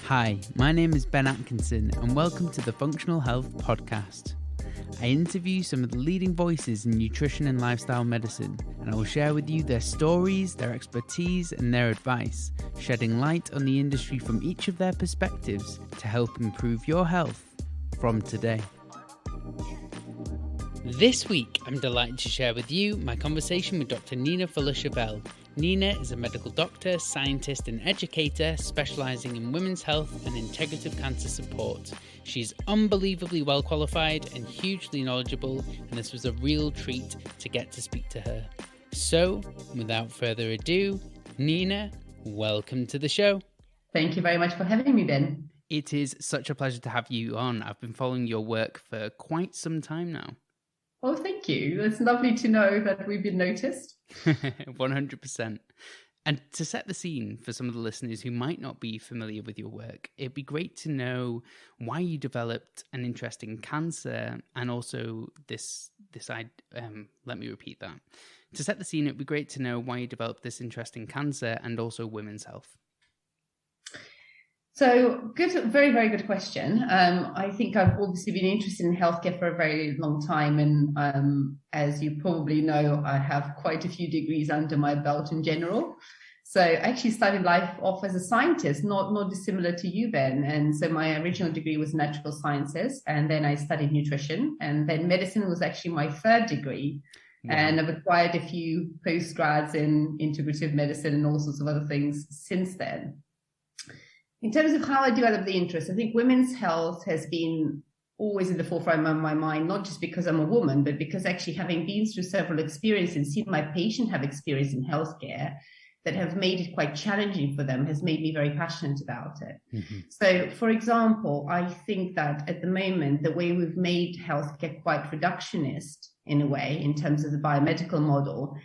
Hi, my name is Ben Atkinson and welcome to the Functional Health Podcast. I interview some of the leading voices in nutrition and lifestyle medicine, and I will share with you their stories, their expertise and their advice, shedding light on the industry from each of their perspectives to help improve your health from today. This week, I'm delighted to share with you my conversation with Dr. Nina Fuller-Shavel. Nina is a medical doctor, scientist and educator specialising in women's health and integrative cancer support. She's unbelievably well qualified and hugely knowledgeable, and this was a real treat to get to speak to her. So, without further ado, Nina, welcome to the show. Thank you very much for having me, Ben. It is such a pleasure to have you on. I've been following your work for quite some time now. Oh, thank you. It's lovely to know that we've been noticed. 100%. And to set the scene for some of the listeners who might not be familiar with your work, it'd be great to know why you developed an interest in cancer and also let me repeat that. To set the scene, it'd be great to know why you developed this interest in cancer and also women's health. So good, very, very good question. I think I've obviously been interested in healthcare for a very long time. And as you probably know, I have quite a few degrees under my belt in general. So I actually started life off as a scientist, not dissimilar to you, Ben. And so my original degree was natural sciences, and then I studied nutrition. And then medicine was actually my third degree. Wow. And I've acquired a few postgrads in integrative medicine and all sorts of other things since then. In terms of how I developed the interest, I think women's health has been always in the forefront of my mind, not just because I'm a woman, but because actually having been through several experiences and seen my patient have experience in healthcare that have made it quite challenging for them has made me very passionate about it. Mm-hmm. So, for example, I think that at the moment, the way we've made healthcare quite reductionist in a way, in terms of the biomedical model,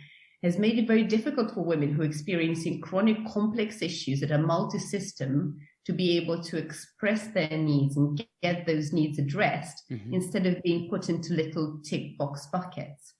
has made it very difficult for women who are experiencing chronic complex issues that are multi-system to be able to express their needs and get those needs addressed instead of being put into little tick box buckets.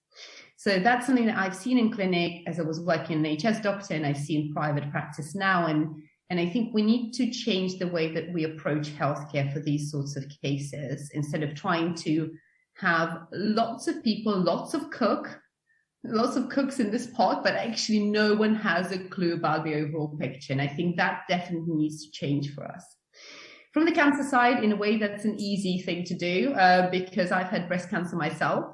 So that's something that I've seen in clinic as I was working as an NHS doctor, and I've seen private practice now. And I think we need to change the way that we approach healthcare for these sorts of cases, instead of trying to have lots of people, lots of cooks in this pot, but actually no one has a clue about the overall picture. And I think that definitely needs to change for us. From the cancer side, in a way, that's an easy thing to do because I've had breast cancer myself.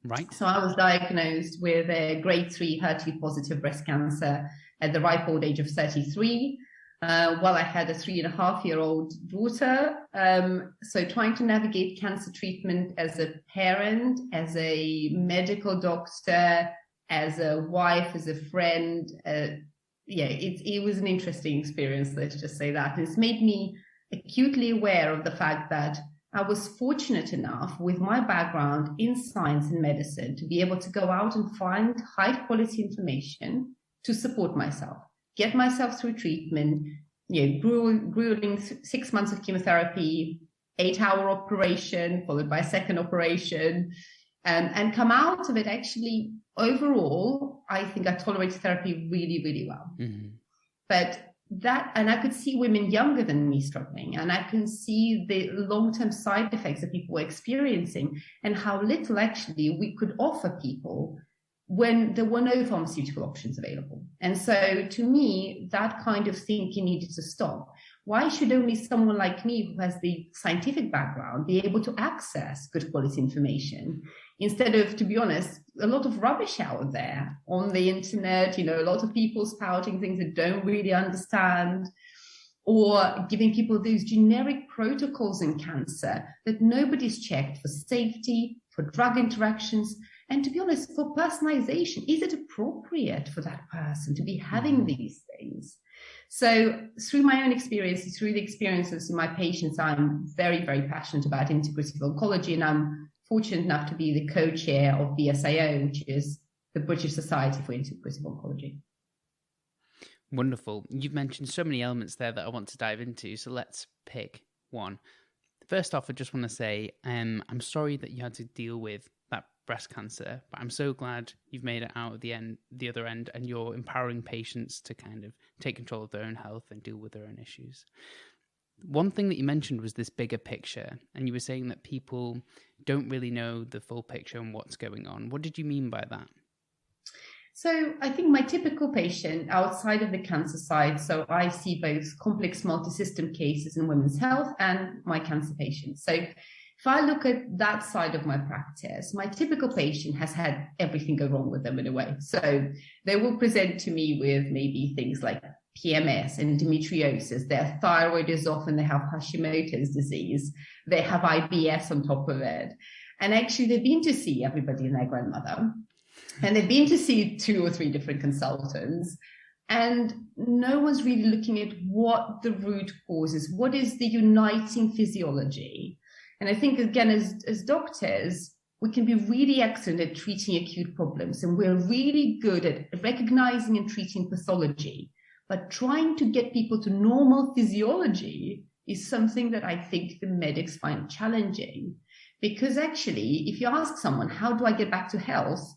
Right. So I was diagnosed with a grade 3 HER2 positive breast cancer at the ripe old age of 33. While I had a 3.5-year-old daughter. So trying to navigate cancer treatment as a parent, as a medical doctor, as a wife, as a friend, it was an interesting experience, let's just say that. It's made me acutely aware of the fact that I was fortunate enough with my background in science and medicine to be able to go out and find high quality information to support myself, get myself through treatment, grueling 6 months of chemotherapy, 8-hour operation, followed by a second operation, and come out of it actually, overall, I think I tolerated therapy really, really well. Mm-hmm. And I could see women younger than me struggling, and I can see the long-term side effects that people were experiencing and how little actually we could offer people when there were no pharmaceutical options available. And so to me, that kind of thinking needed to stop. Why should only someone like me who has the scientific background be able to access good quality information instead of, to be honest, a lot of rubbish out there on the internet, a lot of people spouting things that don't really understand, or giving people those generic protocols in cancer that nobody's checked for safety, for drug interactions, and to be honest, for personalization. Is it appropriate for that person to be having these things? So through my own experiences, through the experiences of my patients, I'm very, very passionate about integrative oncology, and I'm fortunate enough to be the co-chair of BSIO, which is the British Society for Integrative Oncology. Wonderful. You've mentioned so many elements there that I want to dive into, so let's pick one. First off, I just want to say I'm sorry that you had to deal with that breast cancer, but I'm so glad you've made it out of the other end, and you're empowering patients to kind of take control of their own health and deal with their own issues. one thing that you mentioned was this bigger picture, and you were saying that people don't really know the full picture and what's going on. What did you mean by that? So I think my typical patient outside of the cancer side, so I see both complex multi-system cases in women's health and my cancer patients. So if I look at that side of my practice, my typical patient has had everything go wrong with them in a way. So they will present to me with maybe things like PMS, endometriosis, their thyroid is off and they have Hashimoto's disease. They have IBS on top of it. And actually they've been to see everybody and their grandmother. And they've been to see 2 or 3 different consultants, and no one's really looking at what the root cause is. What is the uniting physiology? And I think, again, as doctors, we can be really excellent at treating acute problems, and we're really good at recognizing and treating pathology. But trying to get people to normal physiology is something that I think the medics find challenging. Because actually, if you ask someone, how do I get back to health?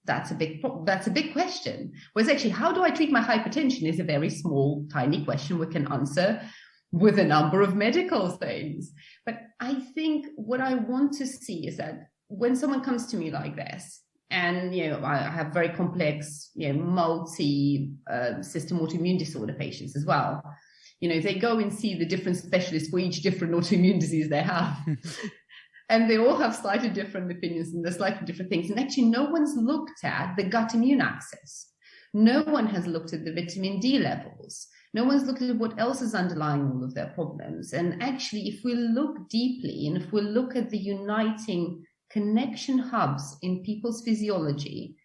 That's a big question. Whereas actually, how do I treat my hypertension is a very small, tiny question we can answer with a number of medical things. But I think what I want to see is that when someone comes to me like this, and I have very complex, multi-system autoimmune disorder patients as well. They go and see the different specialists for each different autoimmune disease they have. And they all have slightly different opinions and there's slightly different things. And actually, no one's looked at the gut immune axis. No one has looked at the vitamin D levels. No one's looked at what else is underlying all of their problems. And actually, if we look deeply and if we look at the uniting connection hubs in people's physiology,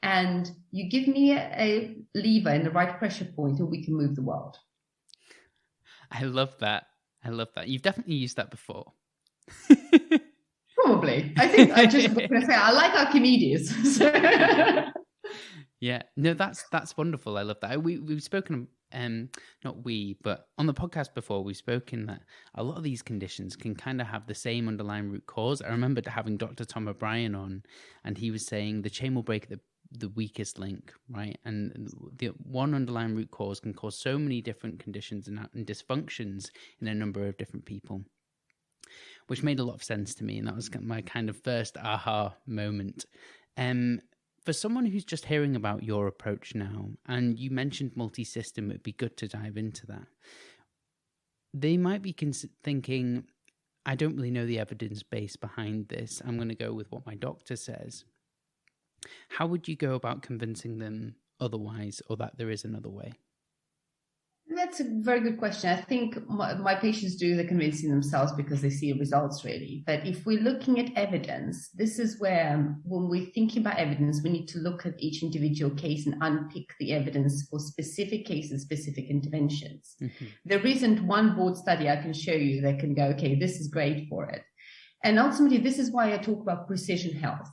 and you give me a lever and the right pressure point, and we can move the world. I love that. You've definitely used that before. Probably. I think I just going to say I like Archimedes. Yeah, no, that's wonderful. I love that. We've spoken, not we, but on the podcast before, we've spoken that a lot of these conditions can kind of have the same underlying root cause. I remember having Dr. Tom O'Brien on, and he was saying the chain will break the weakest link, right? And the one underlying root cause can cause so many different conditions and dysfunctions in a number of different people, which made a lot of sense to me. And that was my kind of first aha moment. For someone who's just hearing about your approach now, and you mentioned multi-system, it'd be good to dive into that. They might be thinking, I don't really know the evidence base behind this. I'm going to go with what my doctor says. How would you go about convincing them otherwise, or that there is another way? That's a very good question. I think my patients do the convincing themselves because they see results, really. But if we're looking at evidence, this is where, when we're thinking about evidence, we need to look at each individual case and unpick the evidence for specific cases, specific interventions. Mm-hmm. There isn't one broad study I can show you that can go, okay, this is great for it. And ultimately, this is why I talk about precision health.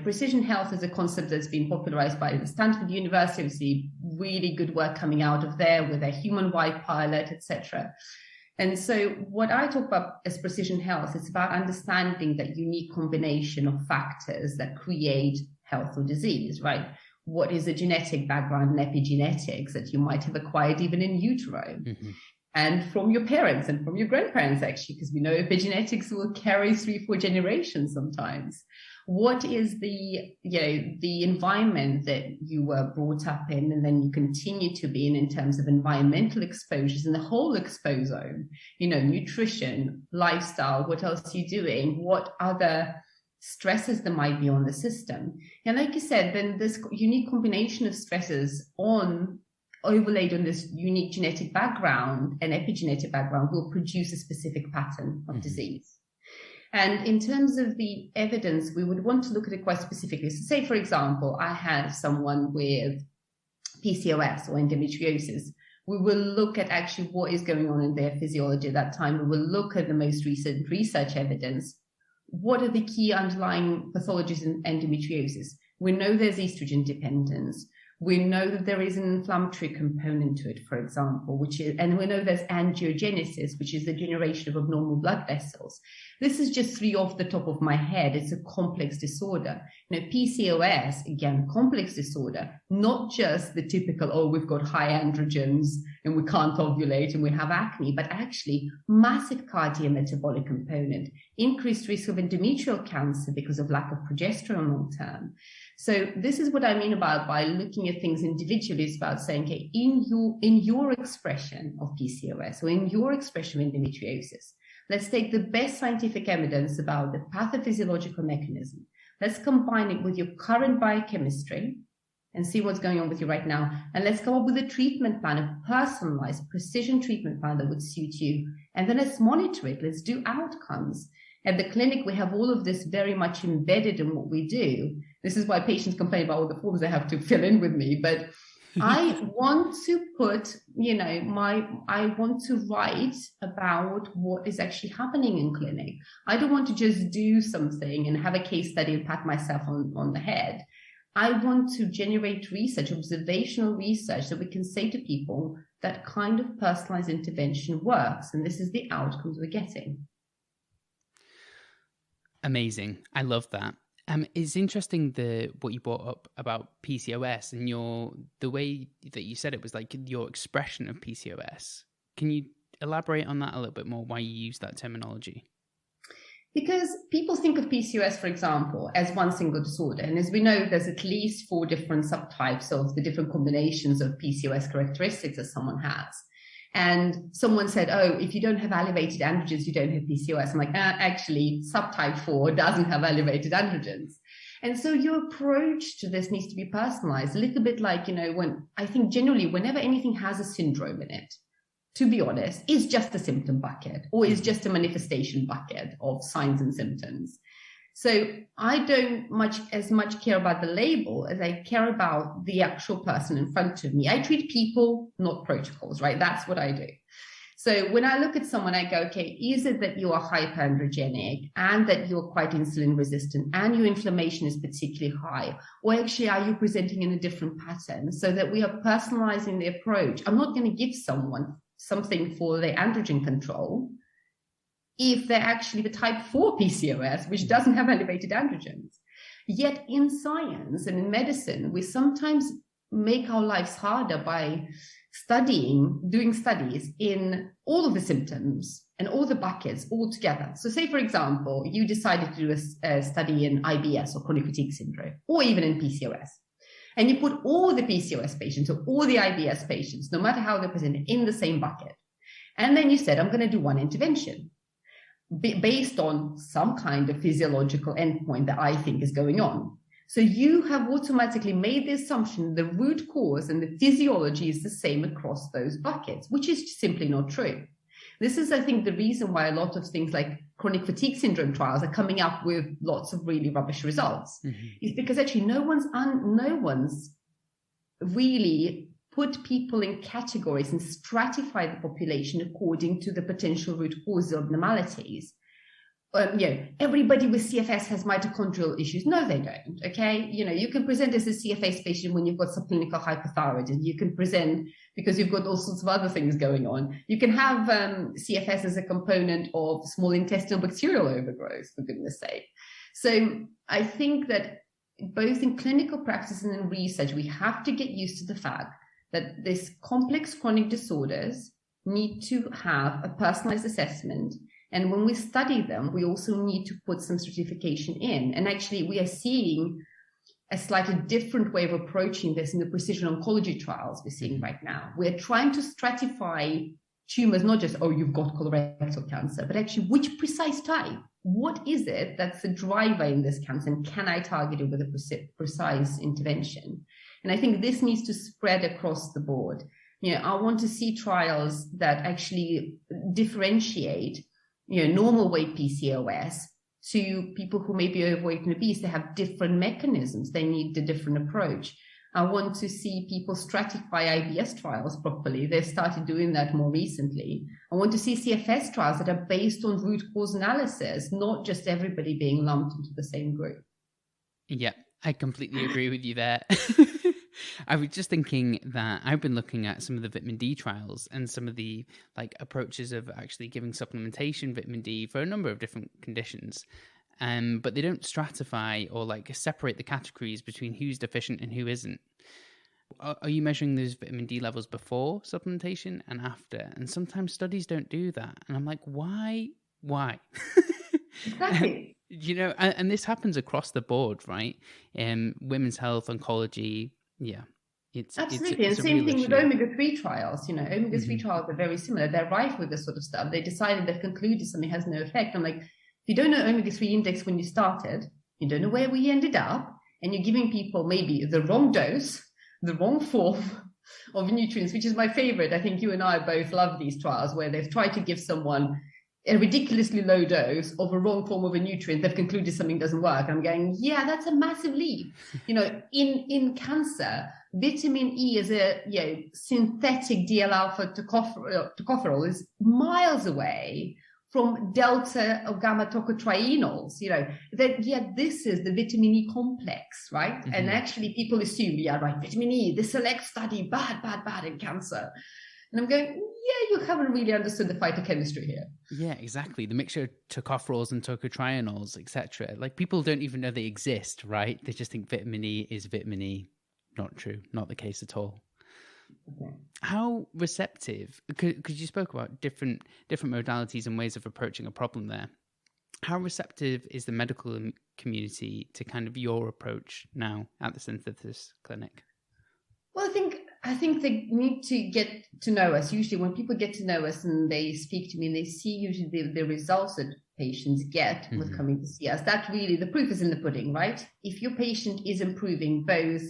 Precision health is a concept that's been popularized by the Stanford University. We see really good work coming out of there with a human-wide pilot, etc. And so what I talk about as precision health, it's about understanding that unique combination of factors that create health or disease, right? What is the genetic background and epigenetics that you might have acquired even in utero? Mm-hmm. And from your parents and from your grandparents, actually, because we know epigenetics will carry 3-4 generations sometimes. What is the environment that you were brought up in and then you continue to be in terms of environmental exposures and the whole exposome, nutrition, lifestyle, what else are you doing? What other stresses there might be on the system? And like you said, then this unique combination of stresses overlaid on this unique genetic background and epigenetic background will produce a specific pattern of disease. And in terms of the evidence, we would want to look at it quite specifically. So say, for example, I have someone with PCOS or endometriosis. We will look at actually what is going on in their physiology at that time. We will look at the most recent research evidence. What are the key underlying pathologies in endometriosis? We know there's estrogen dependence. We know that there is an inflammatory component to it, for example, and we know there's angiogenesis, which is the generation of abnormal blood vessels. This is just 3 off the top of my head. It's a complex disorder. PCOS, again, complex disorder, not just the typical, we've got high androgens and we can't ovulate and we have acne, but actually massive cardiometabolic component, increased risk of endometrial cancer because of lack of progesterone long term. So this is what I mean about by looking at things individually. It's about saying, okay, in your expression of PCOS or in your expression of endometriosis, let's take the best scientific evidence about the pathophysiological mechanism. Let's combine it with your current biochemistry and see what's going on with you right now. And let's come up with a treatment plan, a personalized precision treatment plan that would suit you. And then let's monitor it. Let's do outcomes. At the clinic, we have all of this very much embedded in what we do. This is why patients complain about all the forms they have to fill in with me. But I want to put, I want to write about what is actually happening in clinic. I don't want to just do something and have a case study and pat myself on the head. I want to generate research, observational research, that we can say to people that kind of personalized intervention works. And this is the outcomes we're getting. Amazing. I love that. It's interesting what you brought up about PCOS and the way that you said it was like your expression of PCOS. Can you elaborate on that a little bit more, why you use that terminology? Because people think of PCOS, for example, as one single disorder. And as we know, there's at least 4 different subtypes of the different combinations of PCOS characteristics that someone has. And someone said, if you don't have elevated androgens, you don't have PCOS. I'm like, actually, subtype 4 doesn't have elevated androgens. And so your approach to this needs to be personalized, a little bit like, when I think generally, whenever anything has a syndrome in it, to be honest, is just a symptom bucket or is just a manifestation bucket of signs and symptoms. So I don't as much care about the label as I care about the actual person in front of me. I treat people, not protocols, right? That's what I do. So when I look at someone, I go, okay, is it that you are hyperandrogenic and that you're quite insulin resistant and your inflammation is particularly high? Or actually, are you presenting in a different pattern so that we are personalizing the approach? I'm not going to give someone something for their androgen control if they're actually the type 4 PCOS, which doesn't have elevated androgens. Yet in science and in medicine, we sometimes make our lives harder by doing studies in all of the symptoms and all the buckets all together. So say, for example, you decided to do a study in IBS or chronic fatigue syndrome, or even in PCOS. And you put all the PCOS patients or all the IBS patients, no matter how they're presented, in the same bucket. And then you said, I'm going to do one intervention based on some kind of physiological endpoint that I think is going on. So you have automatically made the assumption the root cause and the physiology is the same across those buckets, which is simply not true. This is, I think, the reason why a lot of things like chronic fatigue syndrome trials are coming up with lots of really rubbish results. Mm-hmm. Is because actually no one's really put people in categories and stratify the population according to the potential root cause of abnormalities. Everybody with CFS has mitochondrial issues. No, they don't. Okay. You can present as a CFS patient when you've got subclinical hypothyroidism. You can present because you've got all sorts of other things going on. You can have CFS as a component of small intestinal bacterial overgrowth, for goodness sake. So I think that both in clinical practice and in research, we have to get used to the fact that these complex chronic disorders need to have a personalized assessment. And when we study them, we also need to put some stratification in. And actually, we are seeing a slightly different way of approaching this in the precision oncology trials we're seeing right now. We're trying to stratify tumors, not just, you've got colorectal cancer, but actually which precise type? What is it that's the driver in this cancer? And can I target it with a precise intervention? And I think this needs to spread across the board. I want to see trials that actually differentiate normal weight PCOS to people who may be overweight and obese. They have different mechanisms. They need a different approach. I want to see people stratify IBS trials properly. They've started doing that more recently. I want to see CFS trials that are based on root cause analysis, not just everybody being lumped into the same group. Yeah, I completely agree with you there. I was just thinking that I've been looking at some of the vitamin D trials and some of the approaches of actually giving supplementation vitamin D for a number of different conditions. But they don't stratify or separate the categories between who's deficient and who isn't. Are you measuring those vitamin D levels before supplementation and after? And sometimes studies don't do that. And I'm like, why? Exactly. And this happens across the board, right? Women's health, oncology, yeah. Absolutely. And same thing with omega-3 trials. Omega-3 trials are very similar. They're rife with this sort of stuff. They decided, they've concluded something has no effect. I'm like, if you don't know omega-3 index when you started, you don't know where we ended up, and you're giving people maybe the wrong dose, the wrong form of nutrients, which is my favorite. I think you and I both love these trials where they've tried to give someone a ridiculously low dose of a wrong form of a nutrient. They've concluded something doesn't work. I'm going, yeah, that's a massive leap. In cancer, vitamin E is a synthetic DL-alpha tocopherol is miles away from delta or gamma tocotrienols, this is the vitamin E complex, right? Mm-hmm. And actually people assume, vitamin E, the SELECT study, bad in cancer. And I'm going, you haven't really understood the phytochemistry here. Yeah, exactly. The mixture of tocopherols and tocotrienols, etc. People don't even know they exist, right? They just think vitamin E is vitamin E. Not true. Not the case at all. Okay. How receptive, because you spoke about different modalities and ways of approaching a problem there. How receptive is the medical community to kind of your approach now at the Synthesis Clinic? Well, I think they need to get to know us. Usually when people get to know us and they speak to me and they see usually the results that patients get with coming to see us, that really, the proof is in the pudding, right? If your patient is improving both,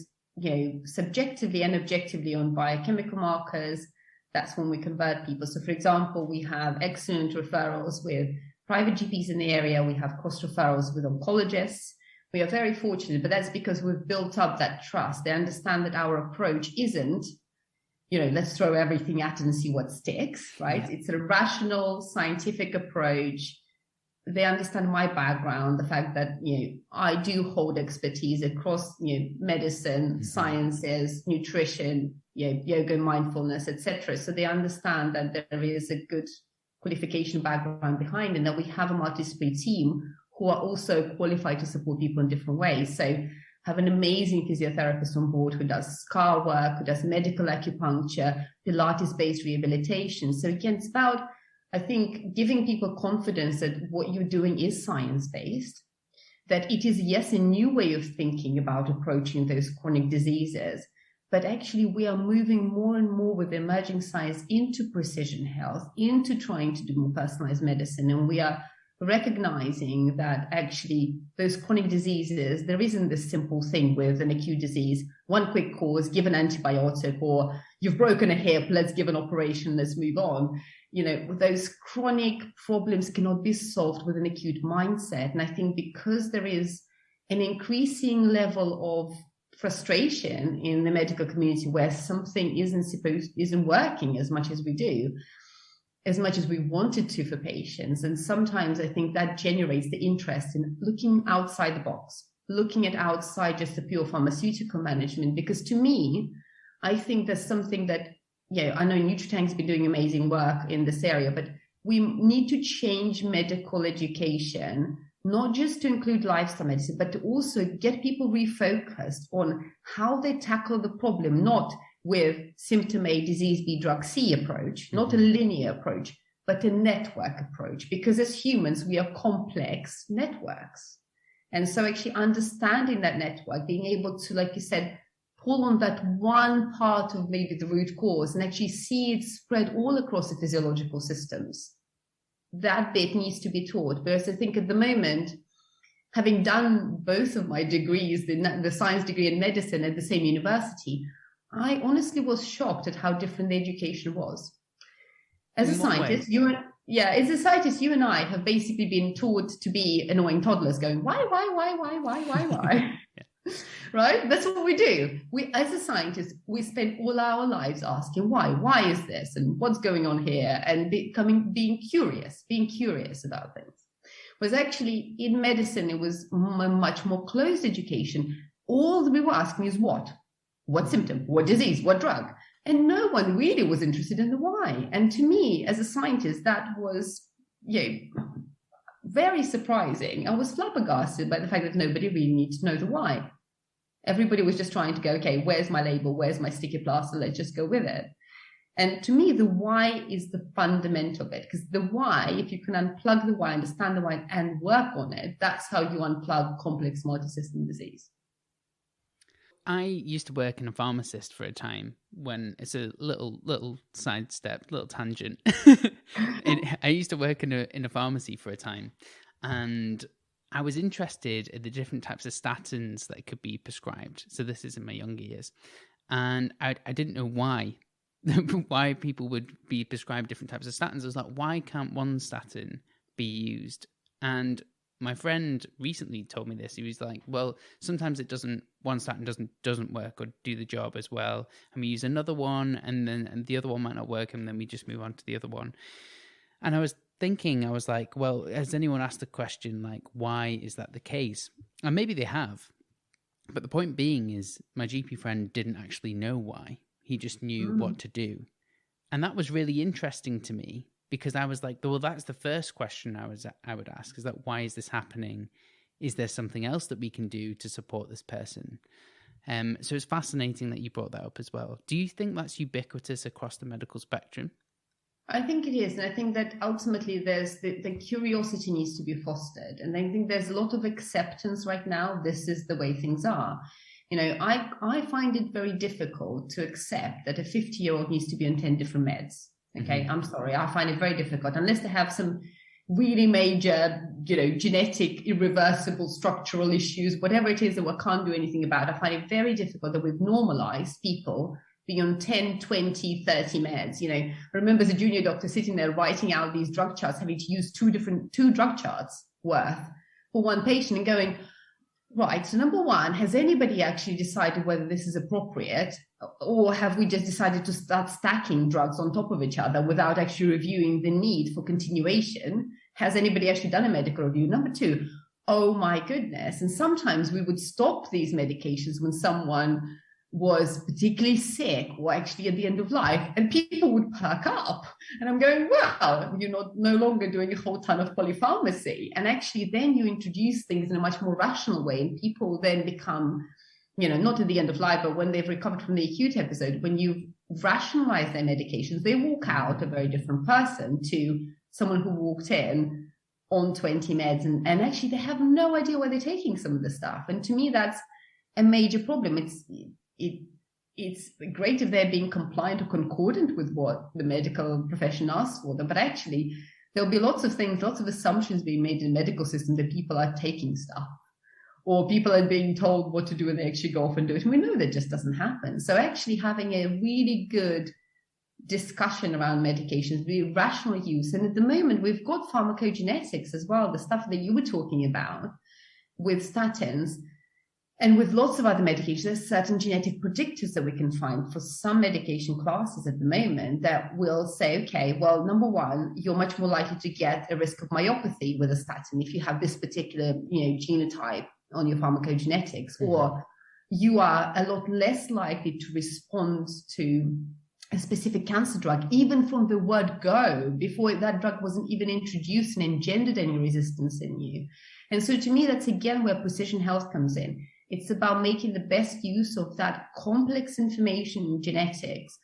subjectively and objectively on biochemical markers, that's when we convert people. So for example, we have excellent referrals with private GPs in the area. We have cross referrals with oncologists. We are very fortunate, but that's because we've built up that trust. They understand that our approach isn't, let's throw everything at it and see what sticks, right? Yeah. It's a rational, scientific approach. They understand my background, the fact that, I do hold expertise across, medicine, sciences, nutrition, yoga, mindfulness, etc. So they understand that there is a good qualification background behind and that we have a multidisciplinary team who are also qualified to support people in different ways. So have an amazing physiotherapist on board who does scar work, who does medical acupuncture, Pilates-based rehabilitation. So again, it's about, I think, giving people confidence that what you're doing is science-based, that it is, yes, a new way of thinking about approaching those chronic diseases, but actually we are moving more and more with emerging science into precision health, into trying to do more personalized medicine. And we are recognizing that actually those chronic diseases, there isn't this simple thing with an acute disease, one quick cause, give an antibiotic, or you've broken a hip, let's give an operation, let's move on. Those chronic problems cannot be solved with an acute mindset. And I think because there is an increasing level of frustration in the medical community where something isn't working as much as we do, as much as we wanted to for patients. And sometimes I think that generates the interest in looking outside the box, looking at outside just the pure pharmaceutical management. Because to me, I think there's something that, I know Nutritank's been doing amazing work in this area, but we need to change medical education, not just to include lifestyle medicine, but to also get people refocused on how they tackle the problem, not with symptom A, disease B, drug C approach, not a linear approach, but a network approach. Because as humans, we are complex networks. And so actually understanding that network, being able to, like you said, pull on that one part of maybe the root cause and actually see it spread all across the physiological systems. That bit needs to be taught. Whereas I think at the moment, having done both of my degrees, the science degree and medicine at the same university, I honestly was shocked at how different the education was. As a scientist, you and I have basically been taught to be annoying toddlers going, why? Yeah. Right? That's what we do. We, as a scientist, we spend all our lives asking why. Why is this? And what's going on here? And being curious about things. Whereas actually in medicine, it was a much more closed education. All that we were asking is what? What symptom? What disease? What drug? And no one really was interested in the why. And to me, as a scientist, that was, very surprising. I was flabbergasted by the fact that nobody really needed to know the why. Everybody was just trying to go, okay, where's my label? Where's my sticky plaster? Let's just go with it. And to me, the why is the fundamental bit, because the why, if you can unplug the why, understand the why, and work on it, that's how you unplug complex multisystem disease. I used to work in a pharmacist for a time. When it's a little sidestep, little tangent. I used to work in a pharmacy for a time, and I was interested in the different types of statins that could be prescribed. So this is in my younger years, and I didn't know why people would be prescribed different types of statins. I was like, why can't one statin be used? And my friend recently told me this. He was like, well, sometimes one statin doesn't work or do the job as well. And we use another one, and the other one might not work, and then we just move on to the other one. And I was thinking, I was like, well, has anyone asked the question, like, why is that the case? And maybe they have. But the point being is my GP friend didn't actually know why. He just knew what to do. And that was really interesting to me, because I was like, well, that's the first question I would ask, is that, why is this happening? Is there something else that we can do to support this person? So it's fascinating that you brought that up as well. Do you think that's ubiquitous across the medical spectrum? I think it is. And I think that ultimately there's the curiosity needs to be fostered. And I think there's a lot of acceptance right now. This is the way things are. I find it very difficult to accept that a 50-year-old needs to be on 10 different meds. Okay, I'm sorry. I find it very difficult unless they have some really major, genetic, irreversible structural issues, whatever it is that we can't do anything about. I find it very difficult that we've normalized people being on 10, 20, 30 meds. I remember as a junior doctor sitting there writing out these drug charts, having to use two drug charts worth for one patient and going, right, so number one, has anybody actually decided whether this is appropriate, or have we just decided to start stacking drugs on top of each other without actually reviewing the need for continuation? Has anybody actually done a medical review? Number two, oh my goodness. And sometimes we would stop these medications when someone was particularly sick or actually at the end of life, and people would perk up. And I'm going, well, you're no longer doing a whole ton of polypharmacy. And actually then you introduce things in a much more rational way, and people then become, not at the end of life, but when they've recovered from the acute episode, when you've rationalized their medications, they walk out a very different person to someone who walked in on 20 meds, and actually they have no idea why they're taking some of the stuff. And to me, that's a major problem. It's great if they're being compliant or concordant with what the medical profession asks for them, but actually there'll be lots of things, lots of assumptions being made in the medical system that people are taking stuff, or people are being told what to do and they actually go off and do it. And we know that just doesn't happen. So actually having a really good discussion around medications, really rational use. And at the moment, we've got pharmacogenetics as well, the stuff that you were talking about with statins. And with lots of other medications, there's certain genetic predictors that we can find for some medication classes at the moment that will say, okay, well, number one, you're much more likely to get a risk of myopathy with a statin if you have this particular, genotype on your pharmacogenetics, or you are a lot less likely to respond to a specific cancer drug, even from the word go, before that drug wasn't even introduced and engendered any resistance in you. And so to me, that's again where precision health comes in. It's about making the best use of that complex information in genetics,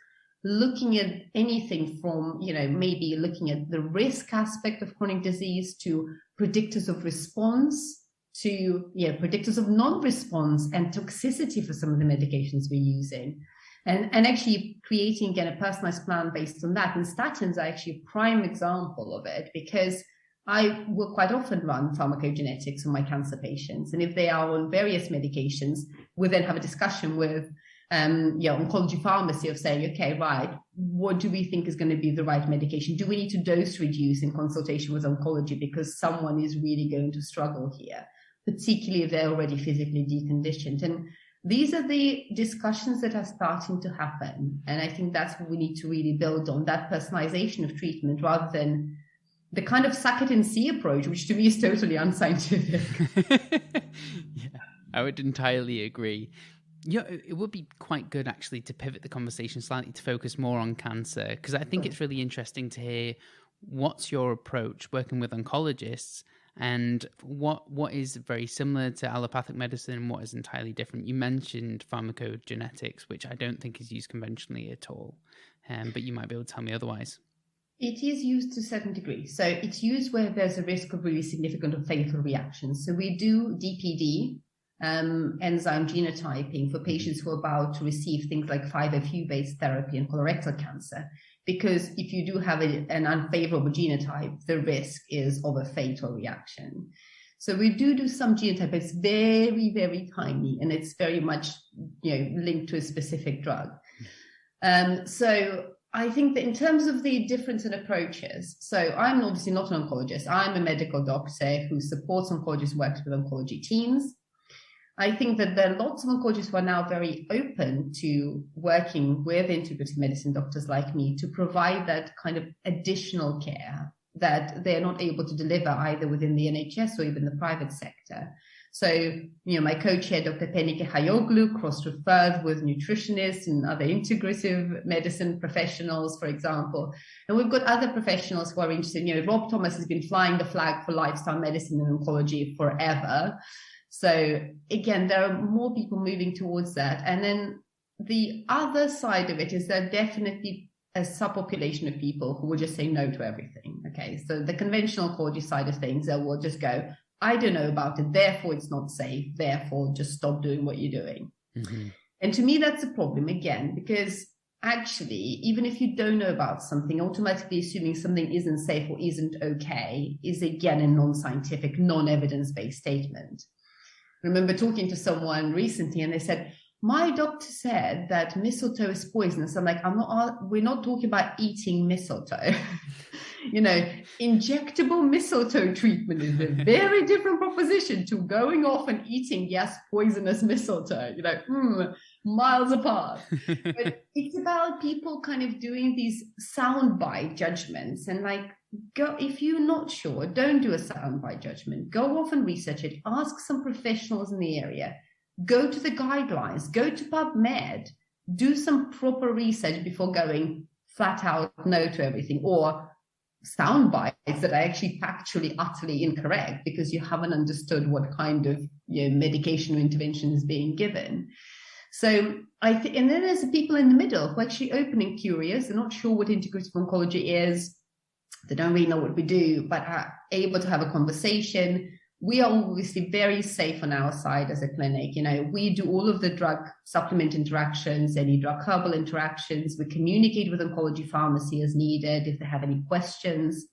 looking at anything from, maybe looking at the risk aspect of chronic disease to predictors of response to, predictors of non-response and toxicity for some of the medications we're using. And actually creating, again, a personalized plan based on that. And statins are actually a prime example of it, because I will quite often run pharmacogenetics on my cancer patients. And if they are on various medications, we then have a discussion with oncology pharmacy of saying, okay, right, what do we think is going to be the right medication? Do we need to dose reduce in consultation with oncology because someone is really going to struggle here, particularly if they're already physically deconditioned? And these are the discussions that are starting to happen. And I think that's what we need to really build on, that personalization of treatment, rather than the kind of suck it and see approach, which to me is totally unscientific. Yeah, I would entirely agree. Yeah, it would be quite good actually to pivot the conversation slightly to focus more on cancer, because I think it's really interesting to hear what's your approach working with oncologists and what is very similar to allopathic medicine and what is entirely different. You mentioned pharmacogenetics, which I don't think is used conventionally at all, but you might be able to tell me otherwise. It is used to a certain degree. So it's used where there's a risk of really significant or fatal reactions. So we do DPD, enzyme genotyping for patients who are about to receive things like 5-FU-based therapy in colorectal cancer. Because if you do have an unfavorable genotype, the risk is of a fatal reaction. So we do some genotype, but it's very, very tiny, and it's very much linked to a specific drug. So I think that in terms of the difference in approaches, so I'm obviously not an oncologist. I'm a medical doctor who supports oncologists, works with oncology teams. I think that there are lots of oncologists who are now very open to working with integrative medicine doctors like me to provide that kind of additional care that they're not able to deliver either within the NHS or even the private sector. So, my co-chair, Dr. Penike Hayoglu, cross-referred with nutritionists and other integrative medicine professionals, for example. And we've got other professionals who are interested. Rob Thomas has been flying the flag for lifestyle medicine and oncology forever. So again, there are more people moving towards that. And then the other side of it is there definitely a subpopulation of people who will just say no to everything. Okay, so the conventional oncology side of things, they will just go, I don't know about it, therefore it's not safe, therefore just stop doing what you're doing. Mm-hmm. And to me, that's a problem, again, because actually, even if you don't know about something, automatically assuming something isn't safe or isn't okay is, again, a non-scientific, non-evidence-based statement. I remember talking to someone recently and they said, my doctor said that mistletoe is poisonous. I'm like, we're not talking about eating mistletoe. Injectable mistletoe treatment is a very different proposition to going off and eating, yes, poisonous mistletoe, miles apart. But it's about people kind of doing these soundbite judgments and go, if you're not sure, don't do a soundbite judgment. Go off and research it. Ask some professionals in the area. Go to the guidelines. Go to PubMed. Do some proper research before going flat out no to everything, or soundbites that are actually factually utterly incorrect because you haven't understood what kind of medication or intervention is being given. So and then there's the people in the middle who are actually open and curious. They're not sure what integrative oncology is. They don't really know what we do, but are able to have a conversation. We are obviously very safe on our side as a clinic. We do all of the drug supplement interactions, any drug herbal interactions. We communicate with oncology pharmacy as needed if they have any questions.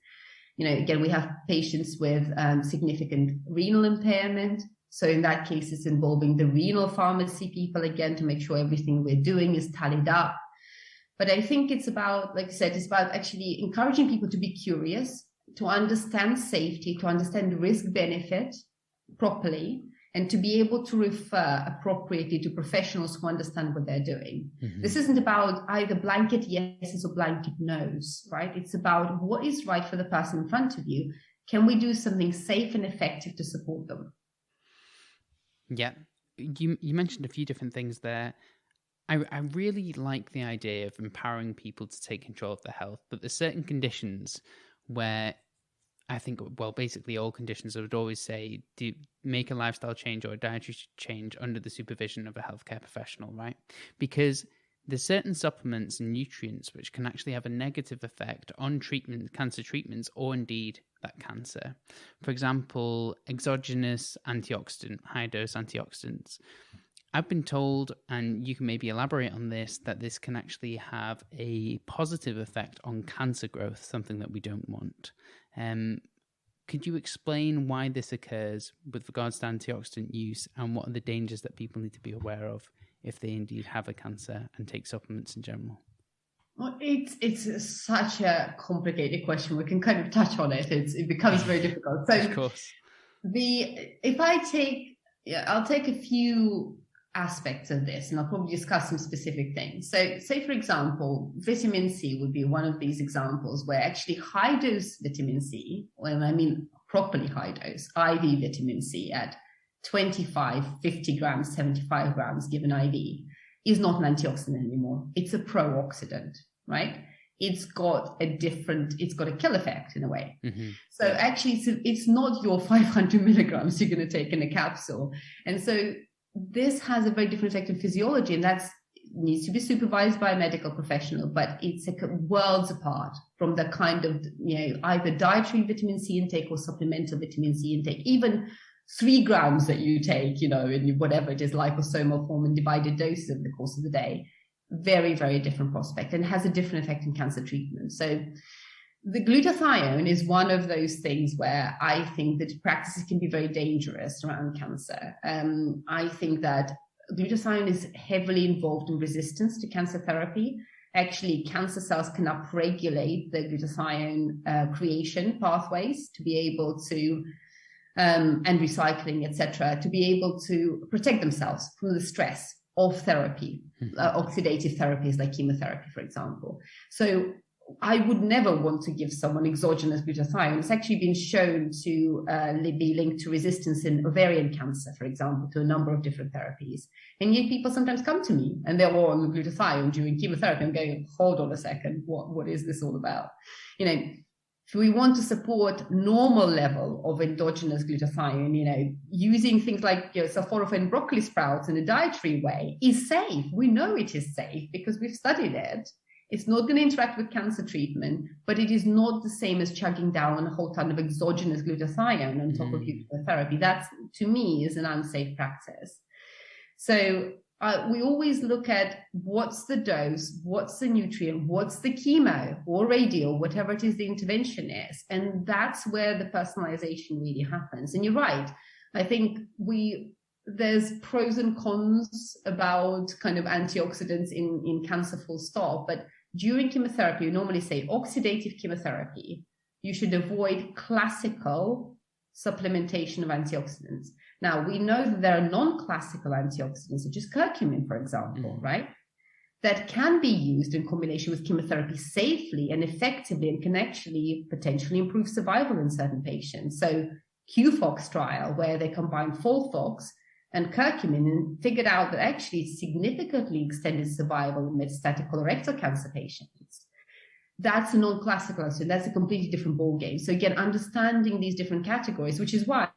Again, we have patients with significant renal impairment. So in that case, it's involving the renal pharmacy people, again, to make sure everything we're doing is tallied up. But I think it's about, like I said, it's about actually encouraging people to be curious, to understand safety, to understand the risk-benefit properly, and to be able to refer appropriately to professionals who understand what they're doing. Mm-hmm. This isn't about either blanket yeses or blanket nos, right? It's about what is right for the person in front of you. Can we do something safe and effective to support them? Yeah. You mentioned a few different things there. I really like the idea of empowering people to take control of their health, but there's certain conditions where I think, basically all conditions, I would always say, make a lifestyle change or a dietary change under the supervision of a healthcare professional, right? Because there's certain supplements and nutrients which can actually have a negative effect on cancer treatments, or indeed that cancer. For example, exogenous antioxidant, high-dose antioxidants. I've been told, and you can maybe elaborate on this, that this can actually have a positive effect on cancer growth, something that we don't want. Could you explain why this occurs with regards to antioxidant use, and what are the dangers that people need to be aware of if they indeed have a cancer and take supplements in general? Well, it's such a complicated question. We can kind of touch on it. It becomes very difficult. So, of course, I'll take a few aspects of this, and I'll probably discuss some specific things. So say, for example, vitamin C would be one of these examples where actually high dose vitamin C, when I mean properly high dose, IV vitamin C at 25, 50 grams, 75 grams given IV is not an antioxidant anymore. It's a pro-oxidant, right? It's got a kill effect in a way. Mm-hmm. So actually it's not your 500 milligrams you're going to take in a capsule. And so this has a very different effect on physiology, and that needs to be supervised by a medical professional, but it's worlds apart from the kind of, either dietary vitamin C intake or supplemental vitamin C intake. Even 3 grams that you take, in whatever it is, liposomal form and divided doses over the course of the day, very, very different prospect, and has a different effect in cancer treatment. So the glutathione is one of those things where I think that practices can be very dangerous around cancer. I think that glutathione is heavily involved in resistance to cancer therapy. Actually, cancer cells can upregulate the glutathione creation pathways to be able to, and recycling, etc., to be able to protect themselves from the stress of therapy, oxidative therapies like chemotherapy, for example. So I would never want to give someone exogenous glutathione. It's actually been shown to be linked to resistance in ovarian cancer, for example, to a number of different therapies. And yet people sometimes come to me and they're all on glutathione during chemotherapy. I'm going, hold on a second, what is this all about? If we want to support normal level of endogenous glutathione, using things like sulforaphane broccoli sprouts in a dietary way is safe. We know it is safe because we've studied it. It's not going to interact with cancer treatment, but it is not the same as chugging down a whole ton of exogenous glutathione on top of chemotherapy. That, to me, is an unsafe practice. So we always look at what's the dose, what's the nutrient, what's the chemo or radio, whatever it is the intervention is. And that's where the personalization really happens. And you're right. I think there's pros and cons about kind of antioxidants in cancer full stop. But during chemotherapy, you normally say oxidative chemotherapy, you should avoid classical supplementation of antioxidants. Now, we know that there are non-classical antioxidants, such as curcumin, for example, right? That can be used in combination with chemotherapy safely and effectively and can actually potentially improve survival in certain patients. So QFOX trial, where they combined FOLFOX and curcumin and figured out that actually significantly extended survival in metastatic colorectal cancer patients. That's a non-classical, so that's a completely different ballgame. So again, understanding these different categories, which is why,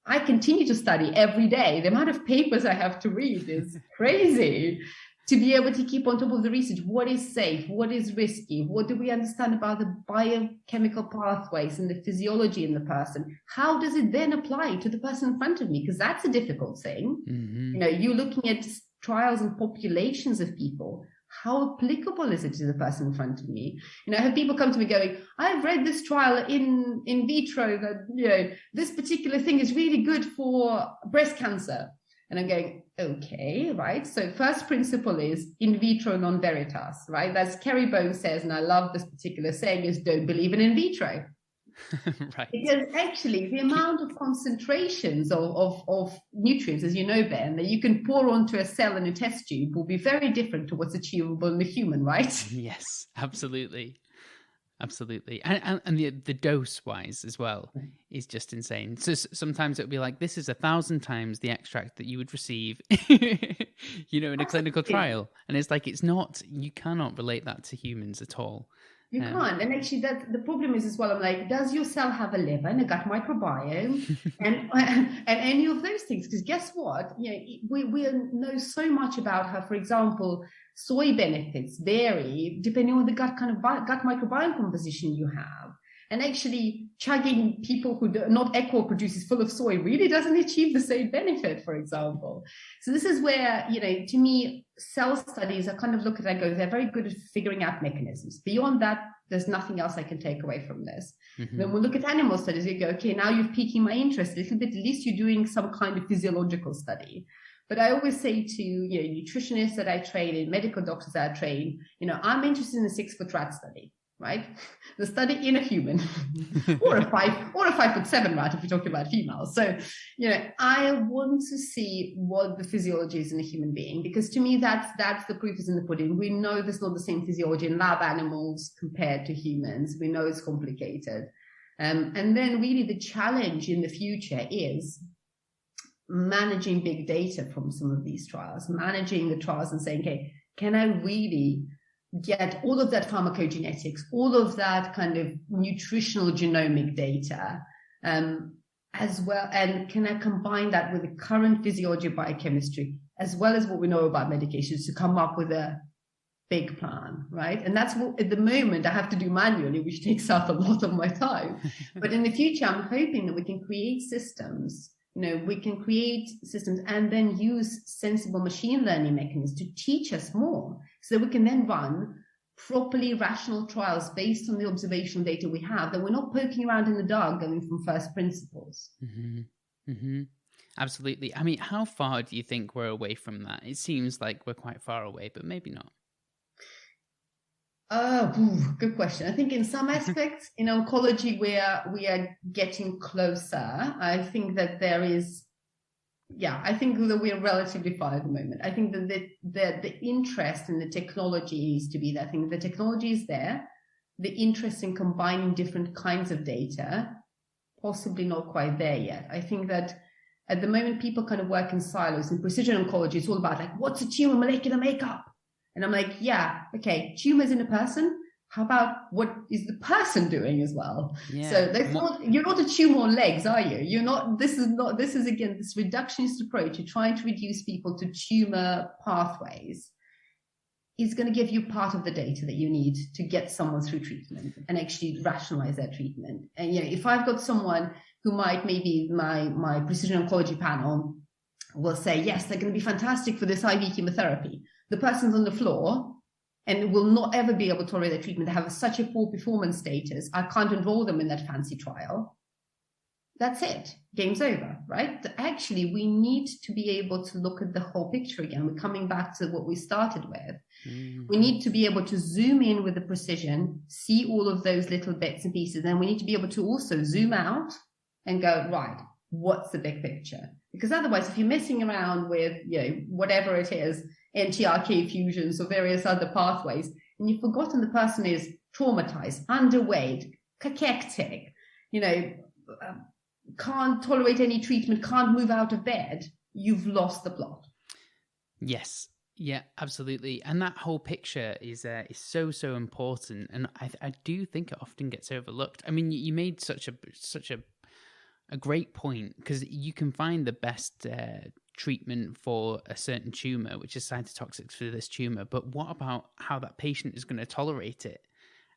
I continue to study every day. The amount of papers I have to read is crazy to be able to keep on top of the research. What is safe? What is risky? What do we understand about the biochemical pathways and the physiology in the person? How does it then apply to the person in front of me? Because that's a difficult thing. Mm-hmm. You're looking at trials and populations of people. How applicable is it to the person in front of me? I have people come to me going, I've read this trial in vitro that, this particular thing is really good for breast cancer. And I'm going, okay, right? So first principle is in vitro non veritas, right? That's Kerry Bone says, and I love this particular saying, is don't believe in vitro. Right. Because actually the amount of concentrations of nutrients, as you know, Ben, that you can pour onto a cell in a test tube will be very different to what's achievable in the human, right? Yes, absolutely. Absolutely. And the dose wise as well is just insane. So sometimes it'll be like, this is 1,000 times the extract that you would receive, in a clinical trial. And it's like, you cannot relate that to humans at all. You can't. And actually the problem is as well, I'm like, does your cell have a liver and a gut microbiome and any of those things? Because guess what? We know so much about how, for example, soy benefits vary depending on the gut microbiome composition you have. And actually chugging people who do not equal produces full of soy really doesn't achieve the same benefit, for example. So this is where, to me, cell studies are kind of look at and go, they're very good at figuring out mechanisms. Beyond that, there's nothing else I can take away from this. Mm-hmm. Then we look at animal studies, you go, okay, now you're piquing my interest a little bit, at least you're doing some kind of physiological study. But I always say to nutritionists that I train and medical doctors that I train, I'm interested in a 6-foot rat study. Right? The study in a human or a 5'7" rat if you're talking about females. So, I want to see what the physiology is in a human being, because to me, that's the proof is in the pudding. We know there's not the same physiology in lab animals compared to humans. We know it's complicated. And then really the challenge in the future is managing big data from some of these trials, managing the trials and saying, okay, can I really get all of that pharmacogenetics, all of that kind of nutritional genomic data, as well, and can I combine that with the current physiology of biochemistry, as well as what we know about medications, to come up with a big plan, right? And that's what, at the moment, I have to do manually, which takes up a lot of my time. But in the future, I'm hoping that we can create systems, we can create systems and then use sensible machine learning mechanisms to teach us more, so that we can then run properly rational trials based on the observational data we have, that we're not poking around in the dark going from first principles. Absolutely. I mean, how far do you think we're away from that? It seems like we're quite far away, but maybe not. Good question. I think in some aspects in oncology we are getting closer. I think that there is, I think that we are relatively far at the moment. I think that the interest in the technology needs to be there. I think the technology is there. The interest in combining different kinds of data, possibly not quite there yet. I think that at the moment people kind of work in silos. In precision oncology, it's all about like, what's a tumor molecular makeup? And I'm like, okay, tumors in a person. How about what is the person doing as well? Yeah. So you're not a tumor on legs, are you? You're not. This is again this reductionist approach. You're trying to reduce people to tumor pathways. Is going to give you part of the data that you need to get someone through treatment and actually rationalize their treatment. And if I've got someone who might, maybe my precision oncology panel will say, yes, they're going to be fantastic for this IV chemotherapy. The person's on the floor and will not ever be able to tolerate their treatment. They have such a poor performance status. I can't enroll them in that fancy trial. That's it. Game's over, right? Actually, we need to be able to look at the whole picture again. We're coming back to what we started with. Mm-hmm. We need to be able to zoom in with the precision, see all of those little bits and pieces. Then we need to be able to also zoom out and go, right, what's the big picture? Because otherwise, if you're messing around with, whatever it is, NTRK fusions or various other pathways, and you've forgotten the person is traumatized, underweight, cachectic, can't tolerate any treatment, can't move out of bed, you've lost the plot. Yes. Yeah, absolutely. And that whole picture is so important. And I do think it often gets overlooked. I mean, you made such a great point, because you can find the best treatment for a certain tumor, which is cytotoxics for this tumor. But what about how that patient is going to tolerate it?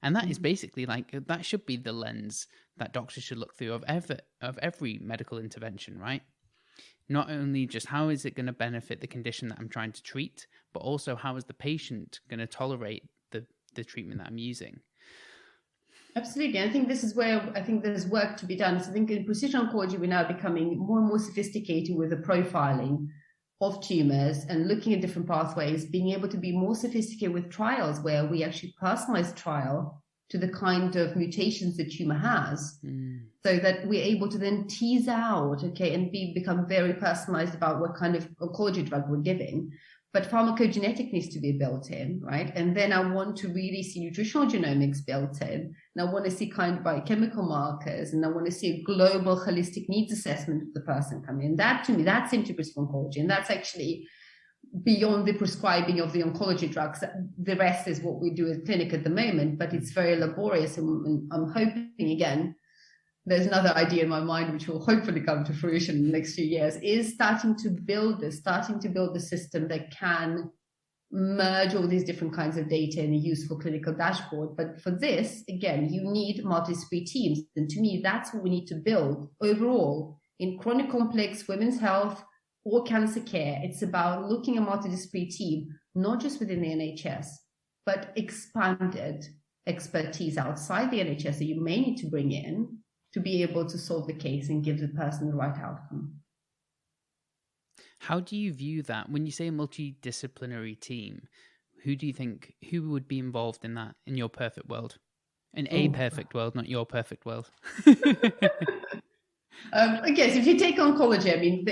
And that is basically that should be the lens that doctors should look through of every medical intervention, right? Not only just how is it going to benefit the condition that I'm trying to treat, but also how is the patient going to tolerate the treatment that I'm using? Absolutely. I think this is where I think there's work to be done. So I think in precision oncology, we're now becoming more and more sophisticated with the profiling of tumors and looking at different pathways, being able to be more sophisticated with trials where we actually personalize trial to the kind of mutations the tumor has, so that we're able to then tease out, and become very personalized about what kind of oncology drug we're giving. But pharmacogenetic needs to be built in, right? And then I want to really see nutritional genomics built in. And I want to see kind of biochemical markers. And I want to see a global holistic needs assessment of the person come in. That, to me, that's integrative oncology. And that's actually beyond the prescribing of the oncology drugs. The rest is what we do at clinic at the moment, but it's very laborious. And I'm hoping, again, there's another idea in my mind which will hopefully come to fruition in the next few years, is starting to build the system that can merge all these different kinds of data in a useful clinical dashboard. But for this, again, you need multidisciplinary teams. And to me, that's what we need to build overall in chronic complex women's health or cancer care. It's about looking at multidisciplinary team, not just within the NHS, but expanded expertise outside the NHS that you may need to bring in to be able to solve the case and give the person the right outcome. How do you view that? When you say a multidisciplinary team, who do you think, who would be involved in that in your perfect world? In a perfect world, not your perfect world. Okay, so if you take oncology, I mean,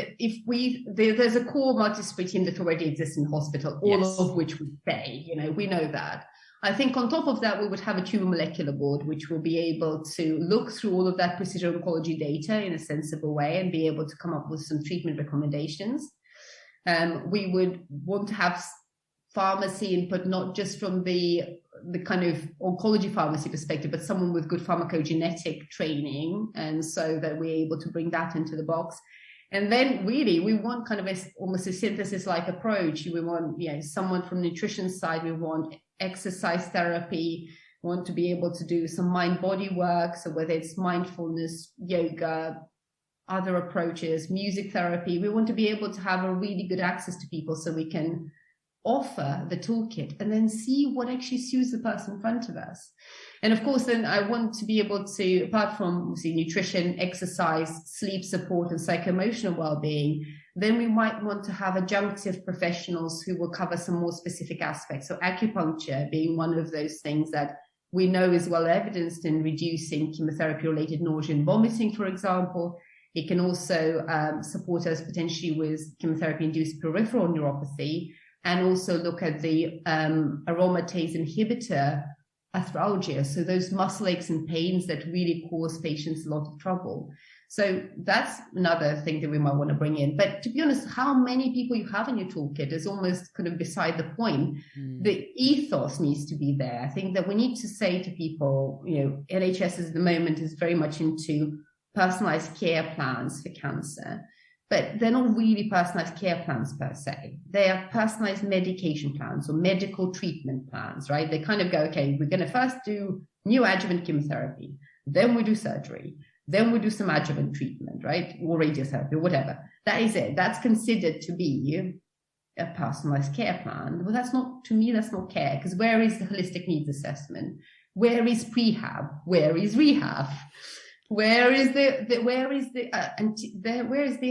there's a core multidisciplinary team that already exists in hospital, all of which we say, we know that. I think on top of that, we would have a tumor molecular board, which will be able to look through all of that precision oncology data in a sensible way and be able to come up with some treatment recommendations. We would want to have pharmacy input, not just from the kind of oncology pharmacy perspective, but someone with good pharmacogenetic training, and so that we're able to bring that into the box. And then really we want kind of almost a synthesis-like approach. We want, someone from nutrition side, we want exercise therapy, we want to be able to do some mind-body work. So whether it's mindfulness, yoga, other approaches, music therapy, we want to be able to have a really good access to people so we can offer the toolkit and then see what actually suits the person in front of us. And of course, then I want to be able to, apart from obviously nutrition, exercise, sleep support, and psycho-emotional well-being, then we might want to have adjunctive professionals who will cover some more specific aspects. So acupuncture being one of those things that we know is well evidenced in reducing chemotherapy-related nausea and vomiting, for example. It can also support us potentially with chemotherapy-induced peripheral neuropathy, and also look at the aromatase inhibitor arthralgia, so those muscle aches and pains that really cause patients a lot of trouble. So that's another thing that we might want to bring in. But to be honest, how many people you have in your toolkit is almost kind of beside the point. The ethos needs to be there. I think that we need to say to people, NHS at the moment is very much into personalized care plans for cancer. But they're not really personalized care plans per se. They are personalized medication plans or medical treatment plans, right? They kind of go, okay, we're going to first do neoadjuvant chemotherapy, then we do surgery, then we do some adjuvant treatment, right? Or radiotherapy, whatever. That is it. That's considered to be a personalized care plan. Well, that's not, to me, that's not care, because where is the holistic needs assessment? Where is prehab? Where is rehab? Where is the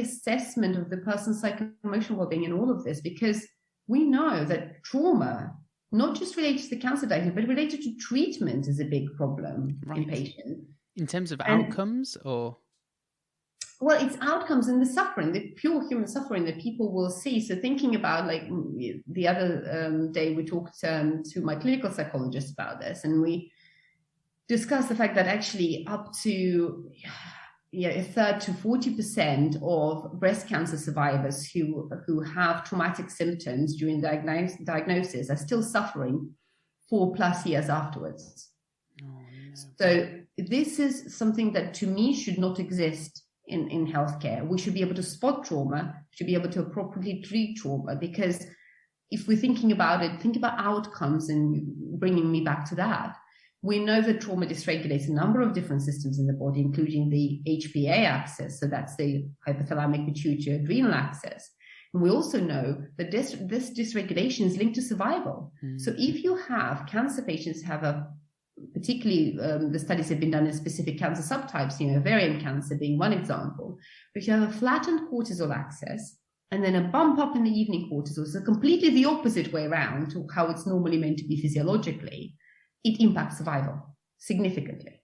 assessment of the person's psycho-emotional well-being in all of this? Because we know that trauma, not just related to the cancer diagnosis, but related to treatment, is a big problem in patients. In terms of outcomes, or? Well, it's outcomes and the suffering, the pure human suffering that people will see. So thinking about, like the other day, we talked to my clinical psychologist about this, and we discuss the fact that actually up to a third to 40% of breast cancer survivors who have traumatic symptoms during diagnosis are still suffering 4+ years afterwards. Oh, no. So this is something that to me should not exist in healthcare. We should be able to spot trauma, should be able to appropriately treat trauma, because if we're thinking about it, think about outcomes, and bringing me back to that. We know that trauma dysregulates a number of different systems in the body, including the HPA axis. So that's the hypothalamic pituitary adrenal axis. And we also know that this dysregulation is linked to survival. So if you have cancer patients have particularly the studies have been done in specific cancer subtypes, ovarian cancer being one example, but you have a flattened cortisol axis and then a bump up in the evening cortisol, so completely the opposite way around to how it's normally meant to be physiologically, it impacts survival significantly.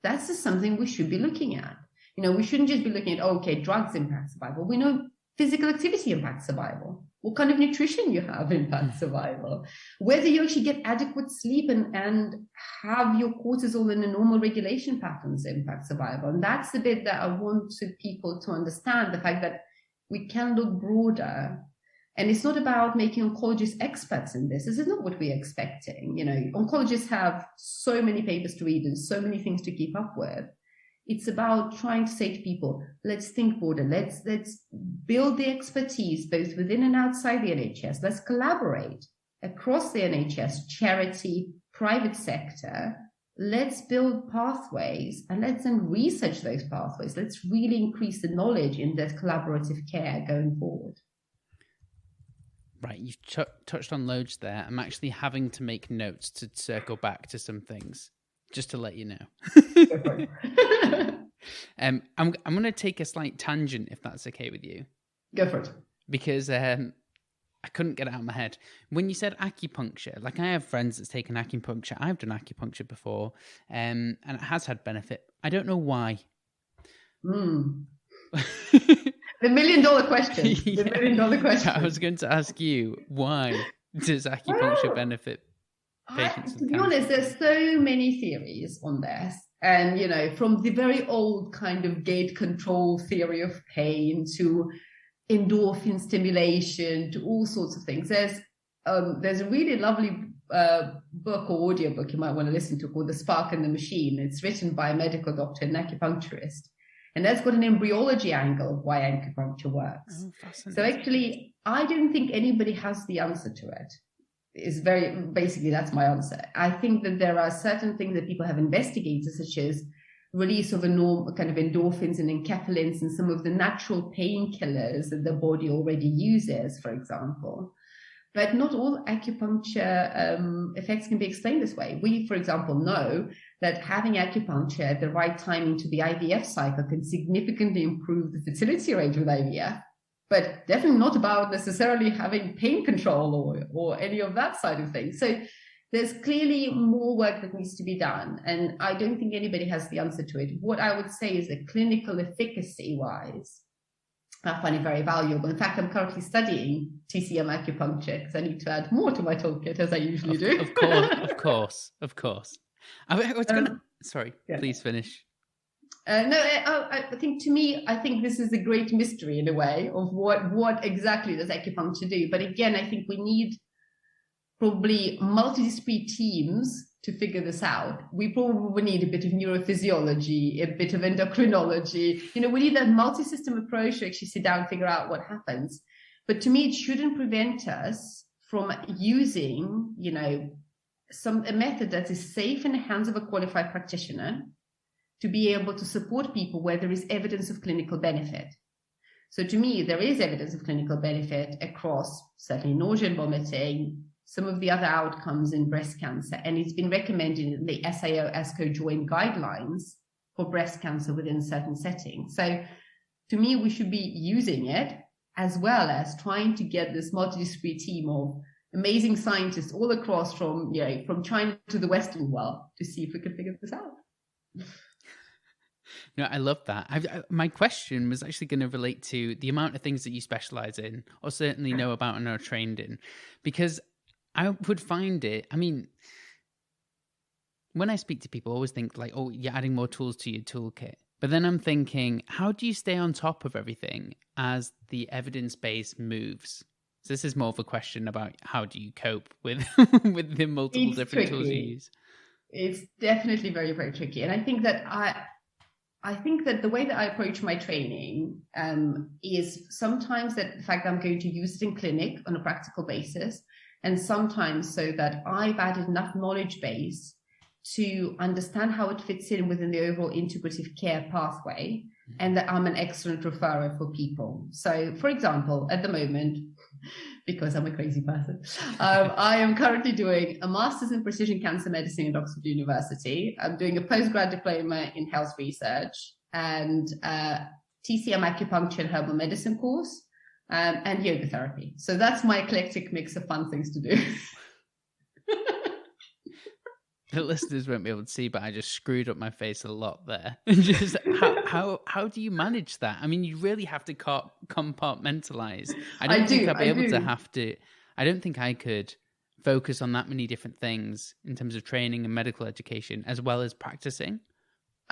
That's just something we should be looking at. We shouldn't just be looking at, drugs impact survival. We know physical activity impacts survival. What kind of nutrition you have impacts survival. Whether you actually get adequate sleep and have your cortisol in a normal regulation patterns impact survival. And that's the bit that I want people to understand, the fact that we can look broader. And it's not about making oncologists experts in this. This is not what we're expecting. Oncologists have so many papers to read and so many things to keep up with. It's about trying to say to people, let's think broader. Let's build the expertise both within and outside the NHS. Let's collaborate across the NHS, charity, private sector. Let's build pathways and let's then research those pathways. Let's really increase the knowledge in that collaborative care going forward. Right, you've touched on loads there. I'm actually having to make notes to circle back to some things, just to let you know. I'm going to take a slight tangent, if that's okay with you. Go for it. Because I couldn't get it out of my head. When you said acupuncture, like I have friends that's taken acupuncture. I've done acupuncture before, and it has had benefit. I don't know why. The $1 million question. The $1 million question. I was going to ask you, why does acupuncture benefit patients To be honest, there's so many theories on this. And, from the very old kind of gate control theory of pain to endorphin stimulation to all sorts of things. There's a really lovely book or audiobook you might want to listen to called The Spark and the Machine. It's written by a medical doctor and acupuncturist. And that's got an embryology angle of why acupuncture works. Oh, fascinating. So actually, I don't think anybody has the answer to it. Basically, that's my answer. I think that there are certain things that people have investigated, such as release of kind of endorphins and enkephalins and some of the natural painkillers that the body already uses, for example. But not all acupuncture effects can be explained this way. We, for example, know that having acupuncture at the right time into the IVF cycle can significantly improve the fertility rate with IVF, but definitely not about necessarily having pain control or any of that side of things. So there's clearly more work that needs to be done, and I don't think anybody has the answer to it. What I would say is that clinical efficacy-wise, I find it very valuable. In fact, I'm currently studying TCM acupuncture because I need to add more to my toolkit, as I usually do. Of course. I was gonna. Sorry, yeah. Please finish. I think this is a great mystery in a way of what exactly does acupuncture do. But again, I think we need probably multidisciplinary teams to figure this out. We probably need a bit of neurophysiology, a bit of endocrinology. We need that multi-system approach to actually sit down and figure out what happens. But to me, it shouldn't prevent us from using, a method that is safe in the hands of a qualified practitioner to be able to support people where there is evidence of clinical benefit. So to me, there is evidence of clinical benefit across certainly nausea and vomiting, some of the other outcomes in breast cancer, and it's been recommended in the SIO-ASCO joint guidelines for breast cancer within certain settings. So to me, we should be using it as well as trying to get this multidisciplinary team of amazing scientists all across from China to the Western world to see if we can figure this out. No, I love that. My question was actually going to relate to the amount of things that you specialize in, or certainly know about and are trained in, because I would find it, when I speak to people, I always think like, oh, you're adding more tools to your toolkit. But then I'm thinking, how do you stay on top of everything as the evidence base moves? So this is more of a question about how do you cope with with the multiple different tools you use? It's definitely very, very tricky. And I think that I think that the way that I approach my training is sometimes that the fact that I'm going to use it in clinic on a practical basis, and sometimes so that I've added enough knowledge base to understand how it fits in within the overall integrative care pathway, and that I'm an excellent referrer for people. So, for example, at the moment, because I'm a crazy person, I am currently doing a master's in precision cancer medicine at Oxford University. I'm doing a postgrad diploma in health research and TCM acupuncture and herbal medicine course, and yoga therapy. So that's my eclectic mix of fun things to do. The listeners won't be able to see, but I just screwed up my face a lot there. Just how do you manage that? I mean, you really have to compartmentalize. I don't think I could focus on that many different things in terms of training and medical education as well as practicing.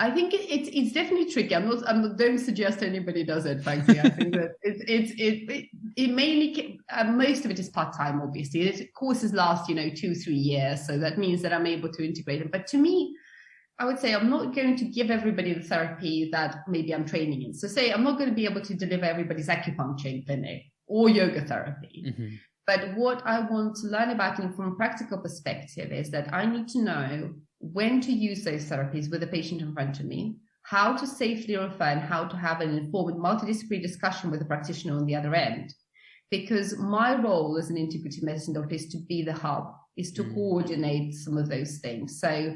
I think it's definitely tricky. Don't suggest anybody does it, frankly. I think that it mainly most of it is part-time, obviously. Courses last 2-3 years, so that means that I'm able to integrate them. But to me, I would say I'm not going to give everybody the therapy that maybe I'm training in. So say I'm not going to be able to deliver everybody's acupuncture in clinic or yoga therapy. Mm-hmm. But what I want to learn about from a practical perspective is that I need to know when to use those therapies with the patient in front of me, how to safely refer, and how to have an informed multidisciplinary discussion with the practitioner on the other end. Because my role as an integrative medicine doctor is to be the hub, is to coordinate some of those things. So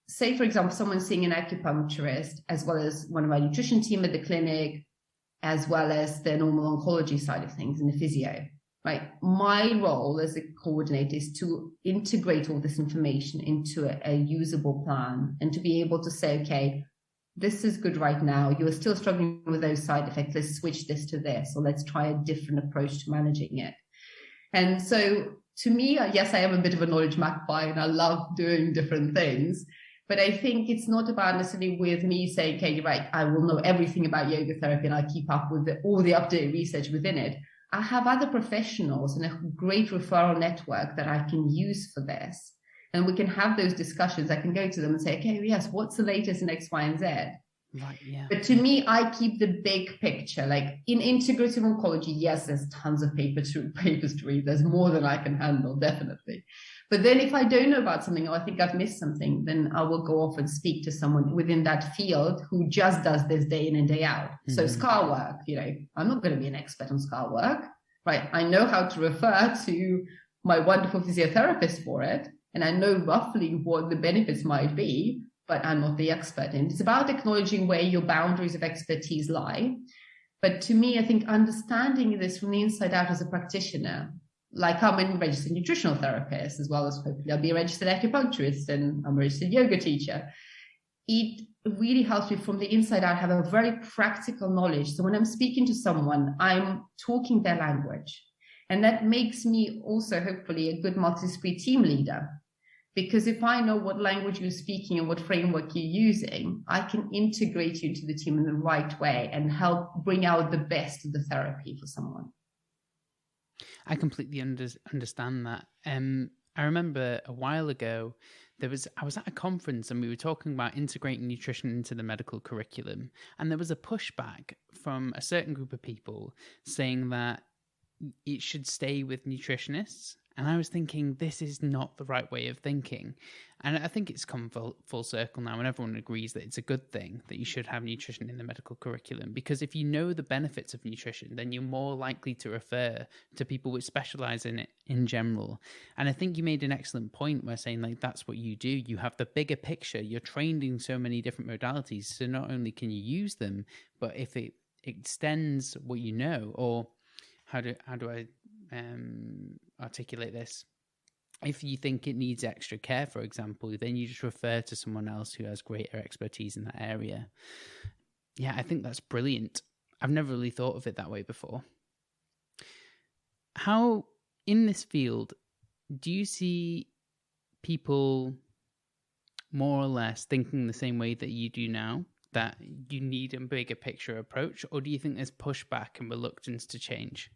say, for example, someone seeing an acupuncturist, as well as one of my nutrition team at the clinic, as well as the normal oncology side of things and the physio. Right. My role as a coordinator is to integrate all this information into a usable plan and to be able to say, okay, this is good right now. You're still struggling with those side effects. Let's switch this to this, or let's try a different approach to managing it. And so to me, yes, I am a bit of a knowledge magpie and I love doing different things. But I think it's not about necessarily with me saying, okay, right, I will know everything about yoga therapy and I'll keep up with all the updated research within it. I have other professionals and a great referral network that I can use for this. And we can have those discussions. I can go to them and say, okay, yes, what's the latest in X, Y, and Z? Right, yeah. But to me, I keep the big picture. Like in integrative oncology, yes, there's tons of papers to read. There's more than I can handle, definitely. But then if I don't know about something or I think I've missed something, then I will go off and speak to someone within that field who just does this day in and day out. Mm-hmm. So scar work, I'm not going to be an expert on scar work, right? I know how to refer to my wonderful physiotherapist for it. And I know roughly what the benefits might be, but I'm not the expert. And it's about acknowledging where your boundaries of expertise lie. But to me, I think understanding this from the inside out as a practitioner, like I'm a registered nutritional therapist, as well as hopefully I'll be a registered acupuncturist and I'm a registered yoga teacher. It really helps me from the inside out have a very practical knowledge. So when I'm speaking to someone, I'm talking their language. And that makes me also hopefully a good multidisciplinary team leader. Because if I know what language you're speaking and what framework you're using, I can integrate you into the team in the right way and help bring out the best of the therapy for someone. I completely understand that. I remember a while ago, I was at a conference and we were talking about integrating nutrition into the medical curriculum. And there was a pushback from a certain group of people saying that it should stay with nutritionists. And I was thinking, this is not the right way of thinking. And I think it's come full circle now, and everyone agrees that it's a good thing that you should have nutrition in the medical curriculum. Because if you know the benefits of nutrition, then you're more likely to refer to people which specialize in it in general. And I think you made an excellent point where saying, like, that's what you do. You have the bigger picture. You're trained in so many different modalities. So not only can you use them, but if it extends what you know, or how do I articulate this? If you think it needs extra care, for example, then you just refer to someone else who has greater expertise in that area. Yeah, I think that's brilliant. I've never really thought of it that way before. How, in this field, do you see people more or less thinking the same way that you do now, that you need a bigger picture approach, or do you think there's pushback and reluctance to change?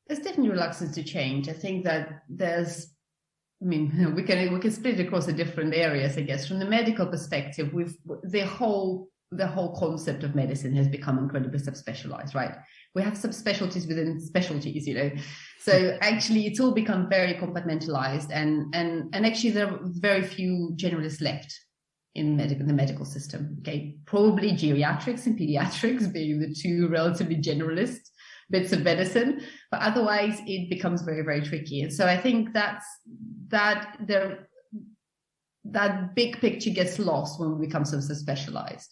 There's definitely reluctance to change. I think that we can split it across the different areas, I guess. From the medical perspective, the whole concept of medicine has become incredibly subspecialized, right? We have subspecialties within specialties, So actually, it's all become very compartmentalized, and actually, there are very few generalists left in the medical system. Okay, probably geriatrics and pediatrics being the two relatively generalist bits of medicine, but otherwise it becomes very, very tricky. And so I think that big picture gets lost when we become so specialized.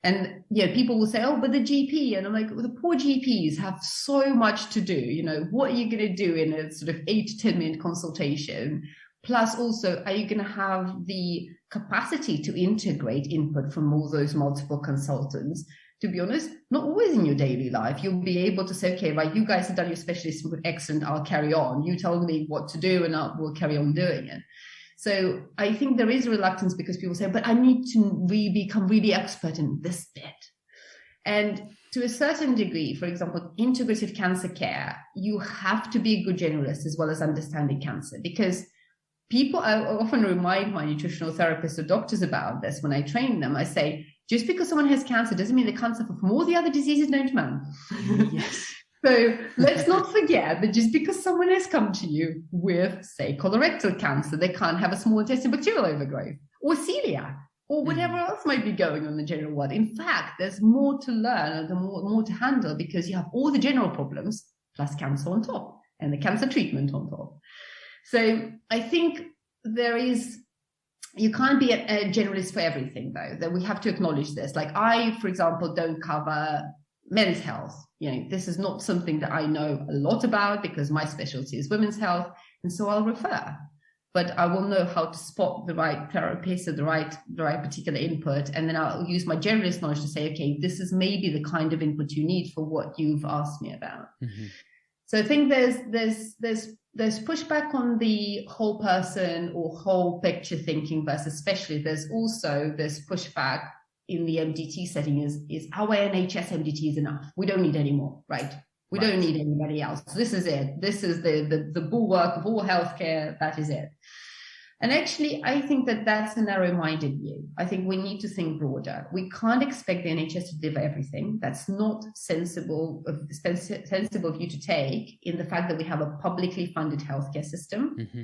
And people will say, oh, but the GP, and I'm like, well, the poor GPs have so much to do. What are you going to do in a sort of 8 to 10 minute consultation? Plus also, are you going to have the capacity to integrate input from all those multiple consultants? To be honest, not always in your daily life. You'll be able to say, okay, right, you guys have done your specialism, good, excellent, I'll carry on. You tell me what to do and we'll carry on doing it. So I think there is reluctance because people say, but I need to become really expert in this bit. And to a certain degree, for example, integrative cancer care, you have to be a good generalist as well as understanding cancer, because I often remind my nutritional therapists or doctors about this when I train them. I say, just because someone has cancer doesn't mean they can't suffer from all the other diseases known to man. Yes. So let's not forget that just because someone has come to you with, say, colorectal cancer, they can't have a small intestinal bacterial overgrowth or celiac or whatever else might be going on in the general world. In fact, there's more to learn and more to handle because you have all the general problems plus cancer on top and the cancer treatment on top. So I think you can't be a generalist for everything, though, that we have to acknowledge this. Like I, for example, don't cover men's health. This is not something that I know a lot about because my specialty is women's health. And so I'll refer, but I will know how to spot the right therapist or the right particular input. And then I'll use my generalist knowledge to say, okay, this is maybe the kind of input you need for what you've asked me about. Mm-hmm. So I think there's pushback on the whole person or whole picture thinking versus specialist. There's also this pushback in the MDT setting is our NHS MDT is enough. We don't need any more, right? We don't need anybody else. This is it. This is the bulwark of all healthcare. That is it. And actually, I think that that's a narrow-minded view. I think we need to think broader. We can't expect the NHS to deliver everything. That's not sensible view to take in the fact that we have a publicly funded healthcare system. Mm-hmm.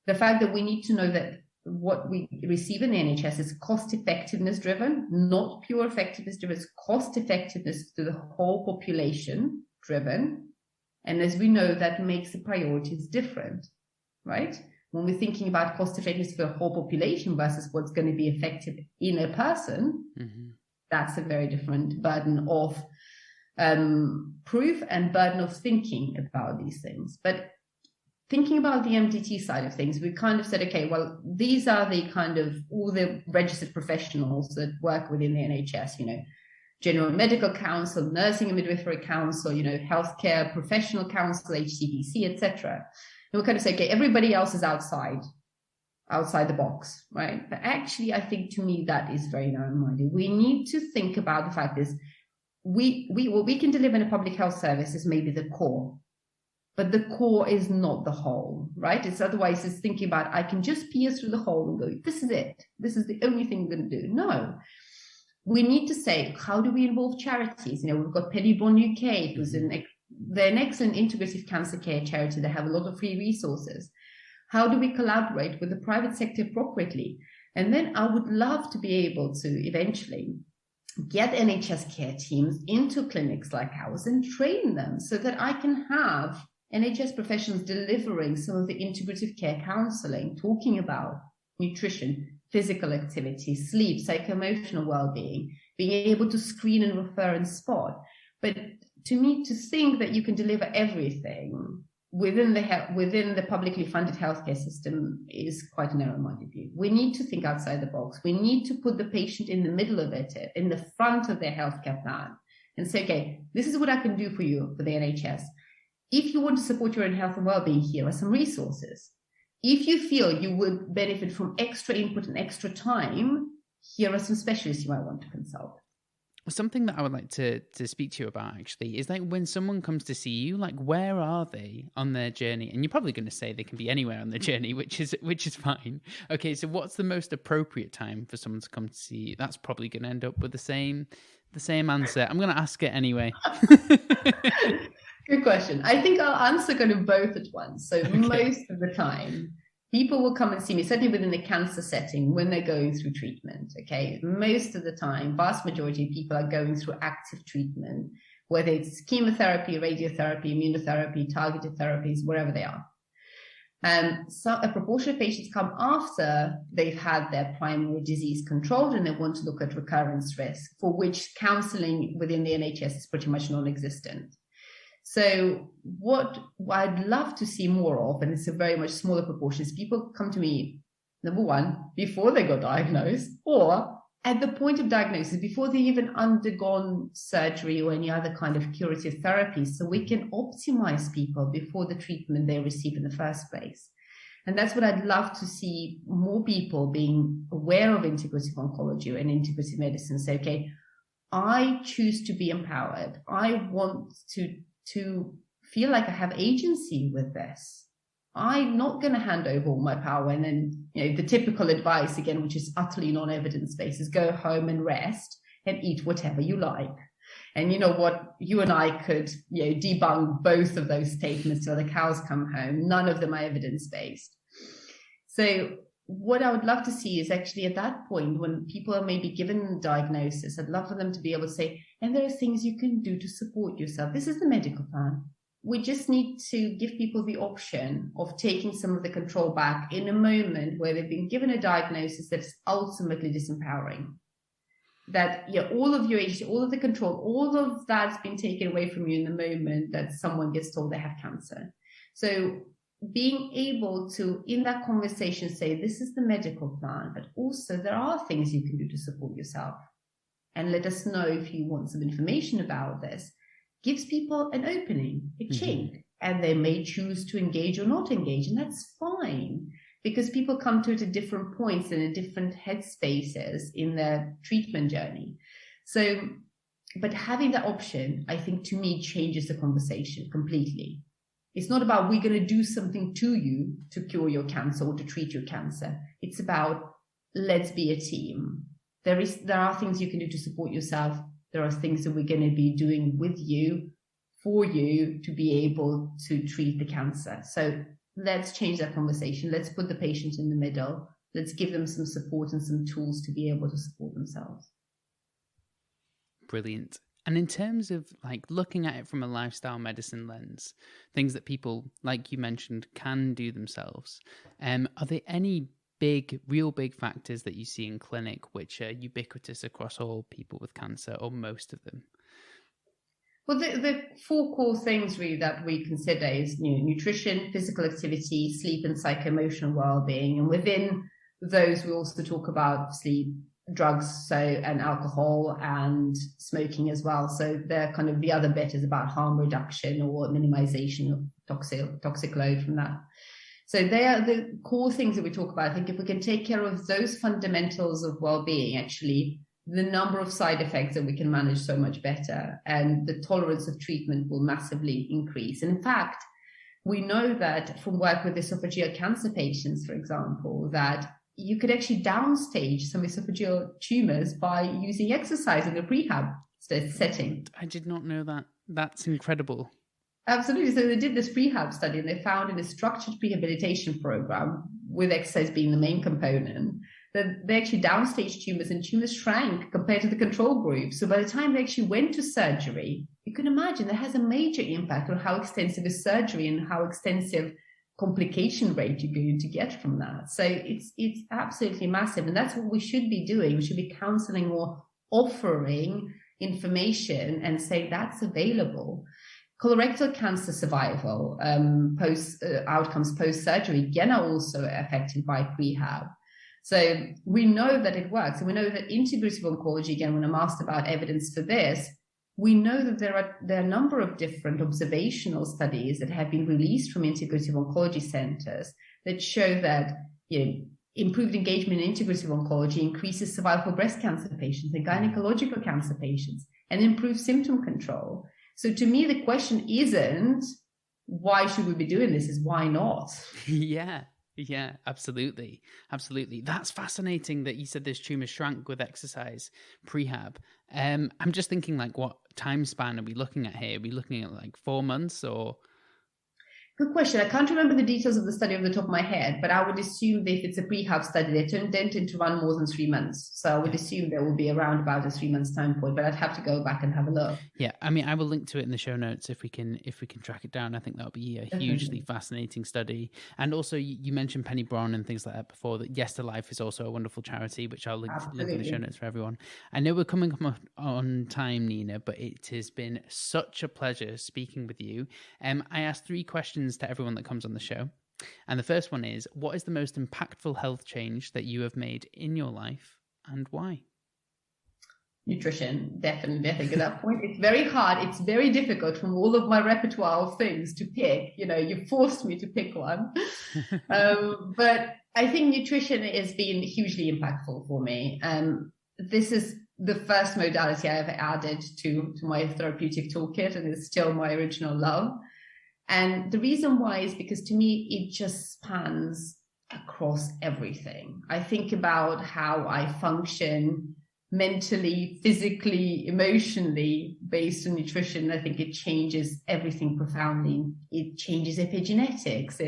The fact that we need to know that what we receive in the NHS is cost effectiveness driven, not pure effectiveness driven, it's cost effectiveness to the whole population driven. And as we know, that makes the priorities different, right? When we're thinking about cost effectiveness for the whole population versus what's going to be effective in a person, mm-hmm. that's a very different burden of proof and burden of thinking about these things. But thinking about the MDT side of things, we kind of said, okay, well, these are the kind of all the registered professionals that work within the NHS, you know, General Medical Council, Nursing and Midwifery Council, you know, Healthcare Professional Council, HCPC, etc. And we kind of say, okay, everybody else is outside the box, right? But actually, I think to me, that is very narrow-minded. We need to think about the fact is what we can deliver in a public health service is maybe the core, but the core is not the whole, right? It's otherwise it's thinking about, I can just pierce through the hole and go, this is it. This is the only thing we're going to do. No. We need to say, how do we involve charities? You know, we've got Pettibone UK, who's they're an excellent integrative cancer care charity. They have a lot of free resources. How do we collaborate with the private sector appropriately? And then I would love to be able to eventually get NHS care teams into clinics like ours and train them so that I can have NHS professionals delivering some of the integrative care counselling, talking about nutrition, physical activity, sleep, psycho-emotional well-being, being able to screen and refer and spot. But to me, to think that you can deliver everything within the publicly funded healthcare system is quite a narrow-minded view. We need to think outside the box. We need to put the patient in the middle of it, in the front of their healthcare plan, and say, okay, this is what I can do for you for the NHS. If you want to support your own health and well-being, here are some resources. If you feel you would benefit from extra input and extra time, here are some specialists you might want to consult. Something that I would like to speak to you about actually is like when someone comes to see you, like where are they on their journey? And you're probably going to say they can be anywhere on their journey, which is fine. Okay, so what's the most appropriate time for someone to come to see you? That's probably going to end up with the same answer. I'm going to ask it anyway. Good question. I think I'll answer kind of both at once. So okay. Most of the time, people will come and see me, certainly within the cancer setting, when they're going through treatment, okay? Most of the time, vast majority of people are going through active treatment, whether it's chemotherapy, radiotherapy, immunotherapy, targeted therapies, wherever they are. So a proportion of patients come after they've had their primary disease controlled and they want to look at recurrence risk, for which counselling within the NHS is pretty much non-existent. So what I'd love to see more of, and it's a very much smaller proportion, is people come to me, number one, before they got diagnosed, or at the point of diagnosis, before they've even undergone surgery or any other kind of curative therapy, so we can optimize people before the treatment they receive in the first place. And that's what I'd love to see, more people being aware of integrative oncology and integrative medicine. Say, okay, I choose to be empowered. I want to feel like I have agency with this. I'm not going to hand over all my power. And then, you know, the typical advice again, which is utterly non-evidence-based, is go home and rest and eat whatever you like. And you know what? You and I could, you know, debunk both of those statements till the cows come home. None of them are evidence-based. So what I would love to see is actually at that point when people are maybe given a diagnosis, I'd love for them to be able to say, and there are things you can do to support yourself. This is the medical plan. We just need to give people the option of taking some of the control back in a moment where they've been given a diagnosis that's ultimately disempowering. That all of your agency, all of the control, all of that's been taken away from you in the moment that someone gets told they have cancer. So being able to, in that conversation, say, this is the medical plan, but also there are things you can do to support yourself. And let us know if you want some information about this. Gives people an opening, a chink. and they may choose to engage or not engage, and that's fine, because people come to it at different points and in different headspaces in their treatment journey. So, but having that option, I think, to me, changes the conversation completely. It's not about we're going to do something to you to cure your cancer or to treat your cancer. It's about, let's be a team. There are things you can do to support yourself. There are things that we're going to be doing with you, for you, to be able to treat the cancer. So let's change that conversation. Let's put the patient in the middle. Let's give them some support and some tools to be able to support themselves. Brilliant. And in terms of like looking at it from a lifestyle medicine lens, things that people, like you mentioned, can do themselves, are there any real big factors that you see in clinic which are ubiquitous across all people with cancer, or most of them? Well, the four core things really that we consider is nutrition, physical activity, sleep, and psycho-emotional well-being. And within those, we also talk about sleep, drugs, and alcohol and smoking as well. So they're kind of, the other bit is about harm reduction or minimization of toxic load from that. So they are the core things that we talk about. I think if we can take care of those fundamentals of well-being, actually, the number of side effects that we can manage so much better, and the tolerance of treatment will massively increase. And in fact, we know that from work with esophageal cancer patients, for example, that you could actually downstage some esophageal tumors by using exercise in a prehab setting. I did not know that. That's incredible. Absolutely. So they did this prehab study, and they found in a structured rehabilitation program, with exercise being the main component, that they actually downstage tumors, and tumors shrank compared to the control group. So by the time they actually went to surgery, you can imagine that has a major impact on how extensive is surgery and how extensive complication rate you're going to get from that. So it's absolutely massive. And that's what we should be doing. We should be counseling or offering information and say that's available. Colorectal cancer survival, outcomes post-surgery, again, are also affected by prehab. So we know that it works. And we know that integrative oncology, again, when I'm asked about evidence for this, we know that there are a number of different observational studies that have been released from integrative oncology centers that show that improved engagement in integrative oncology increases survival for breast cancer patients and gynecological cancer patients and improves symptom control. So to me, the question isn't why should we be doing this, is why not? Yeah, absolutely. That's fascinating that you said this tumor shrank with exercise prehab. I'm just thinking, like, what time span are we looking at here? Are we looking at like 4 months or? Good question. I can't remember the details of the study off the top of my head, but I would assume that if it's a prehab study, they don't tend to run more than 3 months. So I would assume there will be around about a 3 months time point, but I'd have to go back and have a look. Yeah, I mean, I will link to it in the show notes if we can track it down. I think that would be a hugely fascinating study. And also, you mentioned Penny Brown and things like that before. That Yes to Life is also a wonderful charity, which I'll link in the show notes for everyone. I know we're coming up on time, Nina, but it has been such a pleasure speaking with you. I asked 3 questions to everyone that comes on the show. And the first one is, what is the most impactful health change that you have made in your life and why? Nutrition, definitely. I think at that point, it's very hard. It's very difficult from all of my repertoire of things to pick. You forced me to pick one. But I think nutrition has been hugely impactful for me. This is the first modality I ever added to my therapeutic toolkit, and it's still my original love. And the reason why is because to me, it just spans across everything. I think about how I function mentally, physically, emotionally based on nutrition. I think it changes everything profoundly. It changes epigenetics.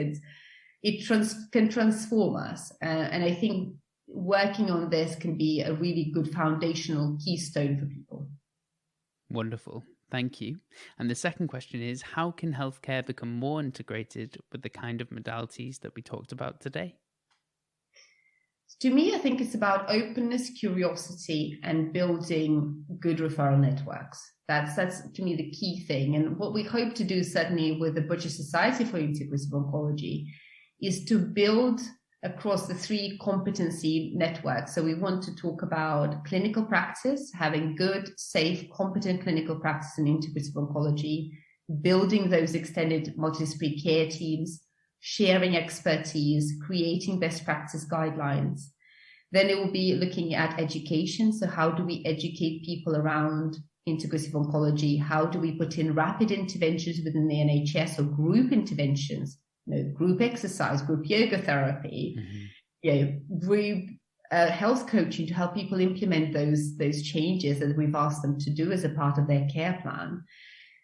It can transform us. And I think working on this can be a really good foundational keystone for people. Wonderful. Thank you. And the second question is, how can healthcare become more integrated with the kind of modalities that we talked about today? To me, I think it's about openness, curiosity, and building good referral networks. That's to me the key thing. And what we hope to do, certainly with the British Society for Integrative Oncology, is to build across the 3 competency networks. So we want to talk about clinical practice, having good, safe, competent clinical practice in integrative oncology, building those extended multidisciplinary care teams, sharing expertise, creating best practice guidelines. Then it will be looking at education. So how do we educate people around integrative oncology? How do we put in rapid interventions within the NHS or group interventions, group exercise, group yoga therapy, group health coaching to help people implement those changes that we've asked them to do as a part of their care plan.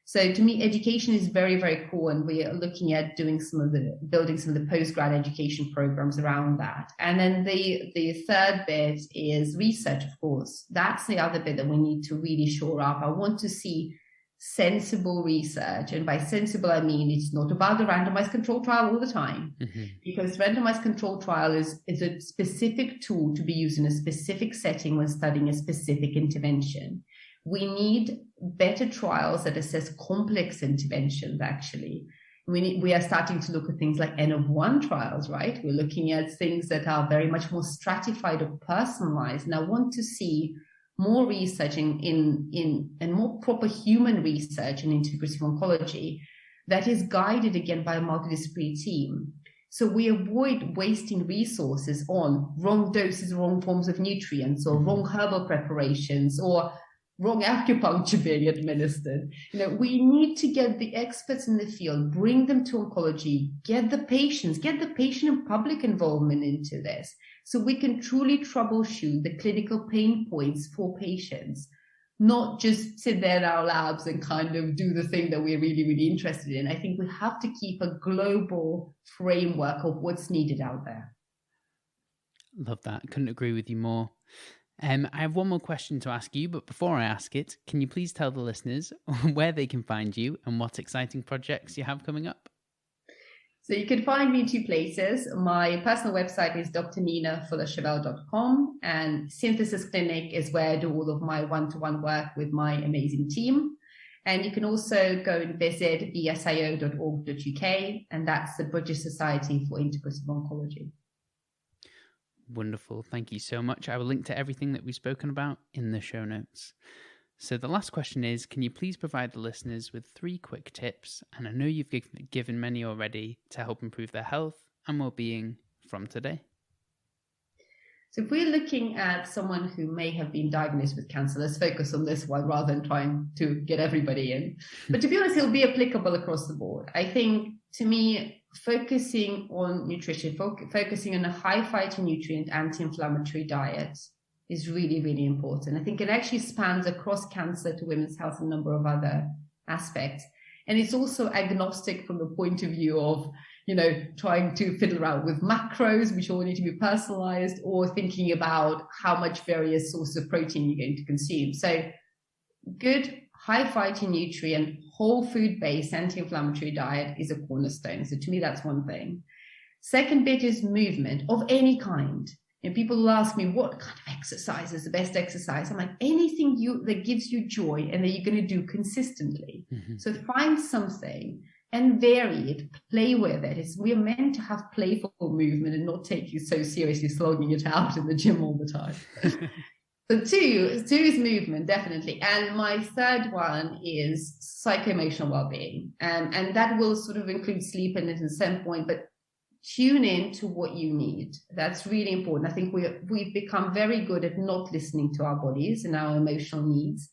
So to me, education is very, very cool. And we are looking at building some of the post-grad education programs around that. And then the third bit is research, of course. That's the other bit that we need to really shore up. I want to see sensible research. And by sensible, I mean, it's not about the randomized control trial all the time, because randomized control trial is a specific tool to be used in a specific setting when studying a specific intervention. We need better trials that assess complex interventions, actually. We are starting to look at things like N of 1 trials, right? We're looking at things that are very much more stratified or personalized. And I want to see more research in more proper human research in integrative oncology that is guided again by a multidisciplinary team. So we avoid wasting resources on wrong doses, wrong forms of nutrients, or wrong herbal preparations, or wrong acupuncture being administered. We need to get the experts in the field, bring them to oncology, get the patient and public involvement into this, so we can truly troubleshoot the clinical pain points for patients, not just sit there in our labs and kind of do the thing that we're really, really interested in. I think we have to keep a global framework of what's needed out there. Love that. Couldn't agree with you more. I have one more question to ask you, but before I ask it, can you please tell the listeners where they can find you and what exciting projects you have coming up? So you can find me in 2 places. My personal website is drninafullershavel.com, and Synthesis Clinic is where I do all of my one-to-one work with my amazing team. And you can also go and visit BSIO.org.uk, and that's the British Society for Integrative Oncology. Wonderful. Thank you so much. I will link to everything that we've spoken about in the show notes. So the last question is, can you please provide the listeners with 3 quick tips, and I know you've given many already, to help improve their health and well-being from today? So if we're looking at someone who may have been diagnosed with cancer, let's focus on this one rather than trying to get everybody in. But to be honest, it'll be applicable across the board. I think, to me, focusing on nutrition, focusing on a high phytonutrient anti-inflammatory diet is really, really important. I think it actually spans across cancer to women's health and a number of other aspects. And it's also agnostic from the point of view of, trying to fiddle around with macros, which all need to be personalized, or thinking about how much various sources of protein you're going to consume. So good, high phytonutrient, whole food-based anti-inflammatory diet is a cornerstone. So to me, that's one thing. Second bit is movement of any kind. People will ask me, what kind of exercise is the best exercise? I'm like, anything that gives you joy and that you're going to do consistently. So find something and vary it, play with it. We're meant to have playful movement and not take you so seriously slogging it out in the gym all the time. So two is movement, definitely. And my third one is psycho-emotional well-being. And that will sort of include sleep in it at some point, but tune in to what you need. That's really important. I think we've become very good at not listening to our bodies and our emotional needs.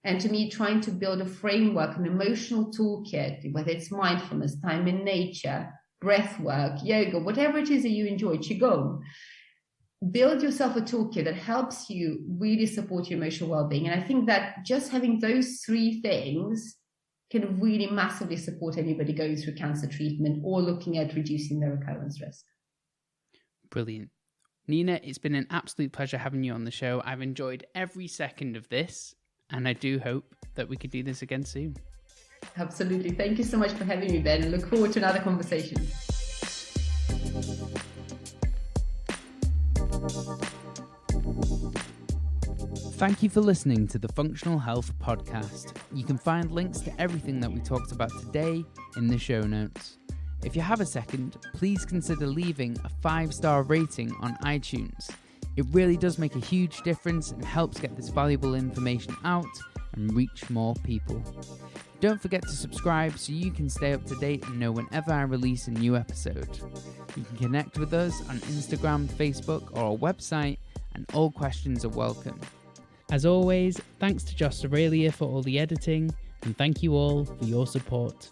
And to me, trying to build a framework, an emotional toolkit, whether it's mindfulness, time in nature, breath work, yoga, whatever it is that you enjoy, qigong, build yourself a toolkit that helps you really support your emotional well-being. And I think that just having those 3 things can really massively support anybody going through cancer treatment or looking at reducing their recurrence risk. Brilliant. Nina, it's been an absolute pleasure having you on the show. I've enjoyed every second of this, and I do hope that we could do this again soon. Absolutely. Thank you so much for having me, Ben. I look forward to another conversation. Thank you for listening to the Functional Health Podcast. You can find links to everything that we talked about today in the show notes. If you have a second, please consider leaving a 5-star rating on iTunes. It really does make a huge difference and helps get this valuable information out and reach more people. Don't forget to subscribe so you can stay up to date and know whenever I release a new episode. You can connect with us on Instagram, Facebook, or our website, and all questions are welcome. As always, thanks to Josh Aurelia for all the editing, and thank you all for your support.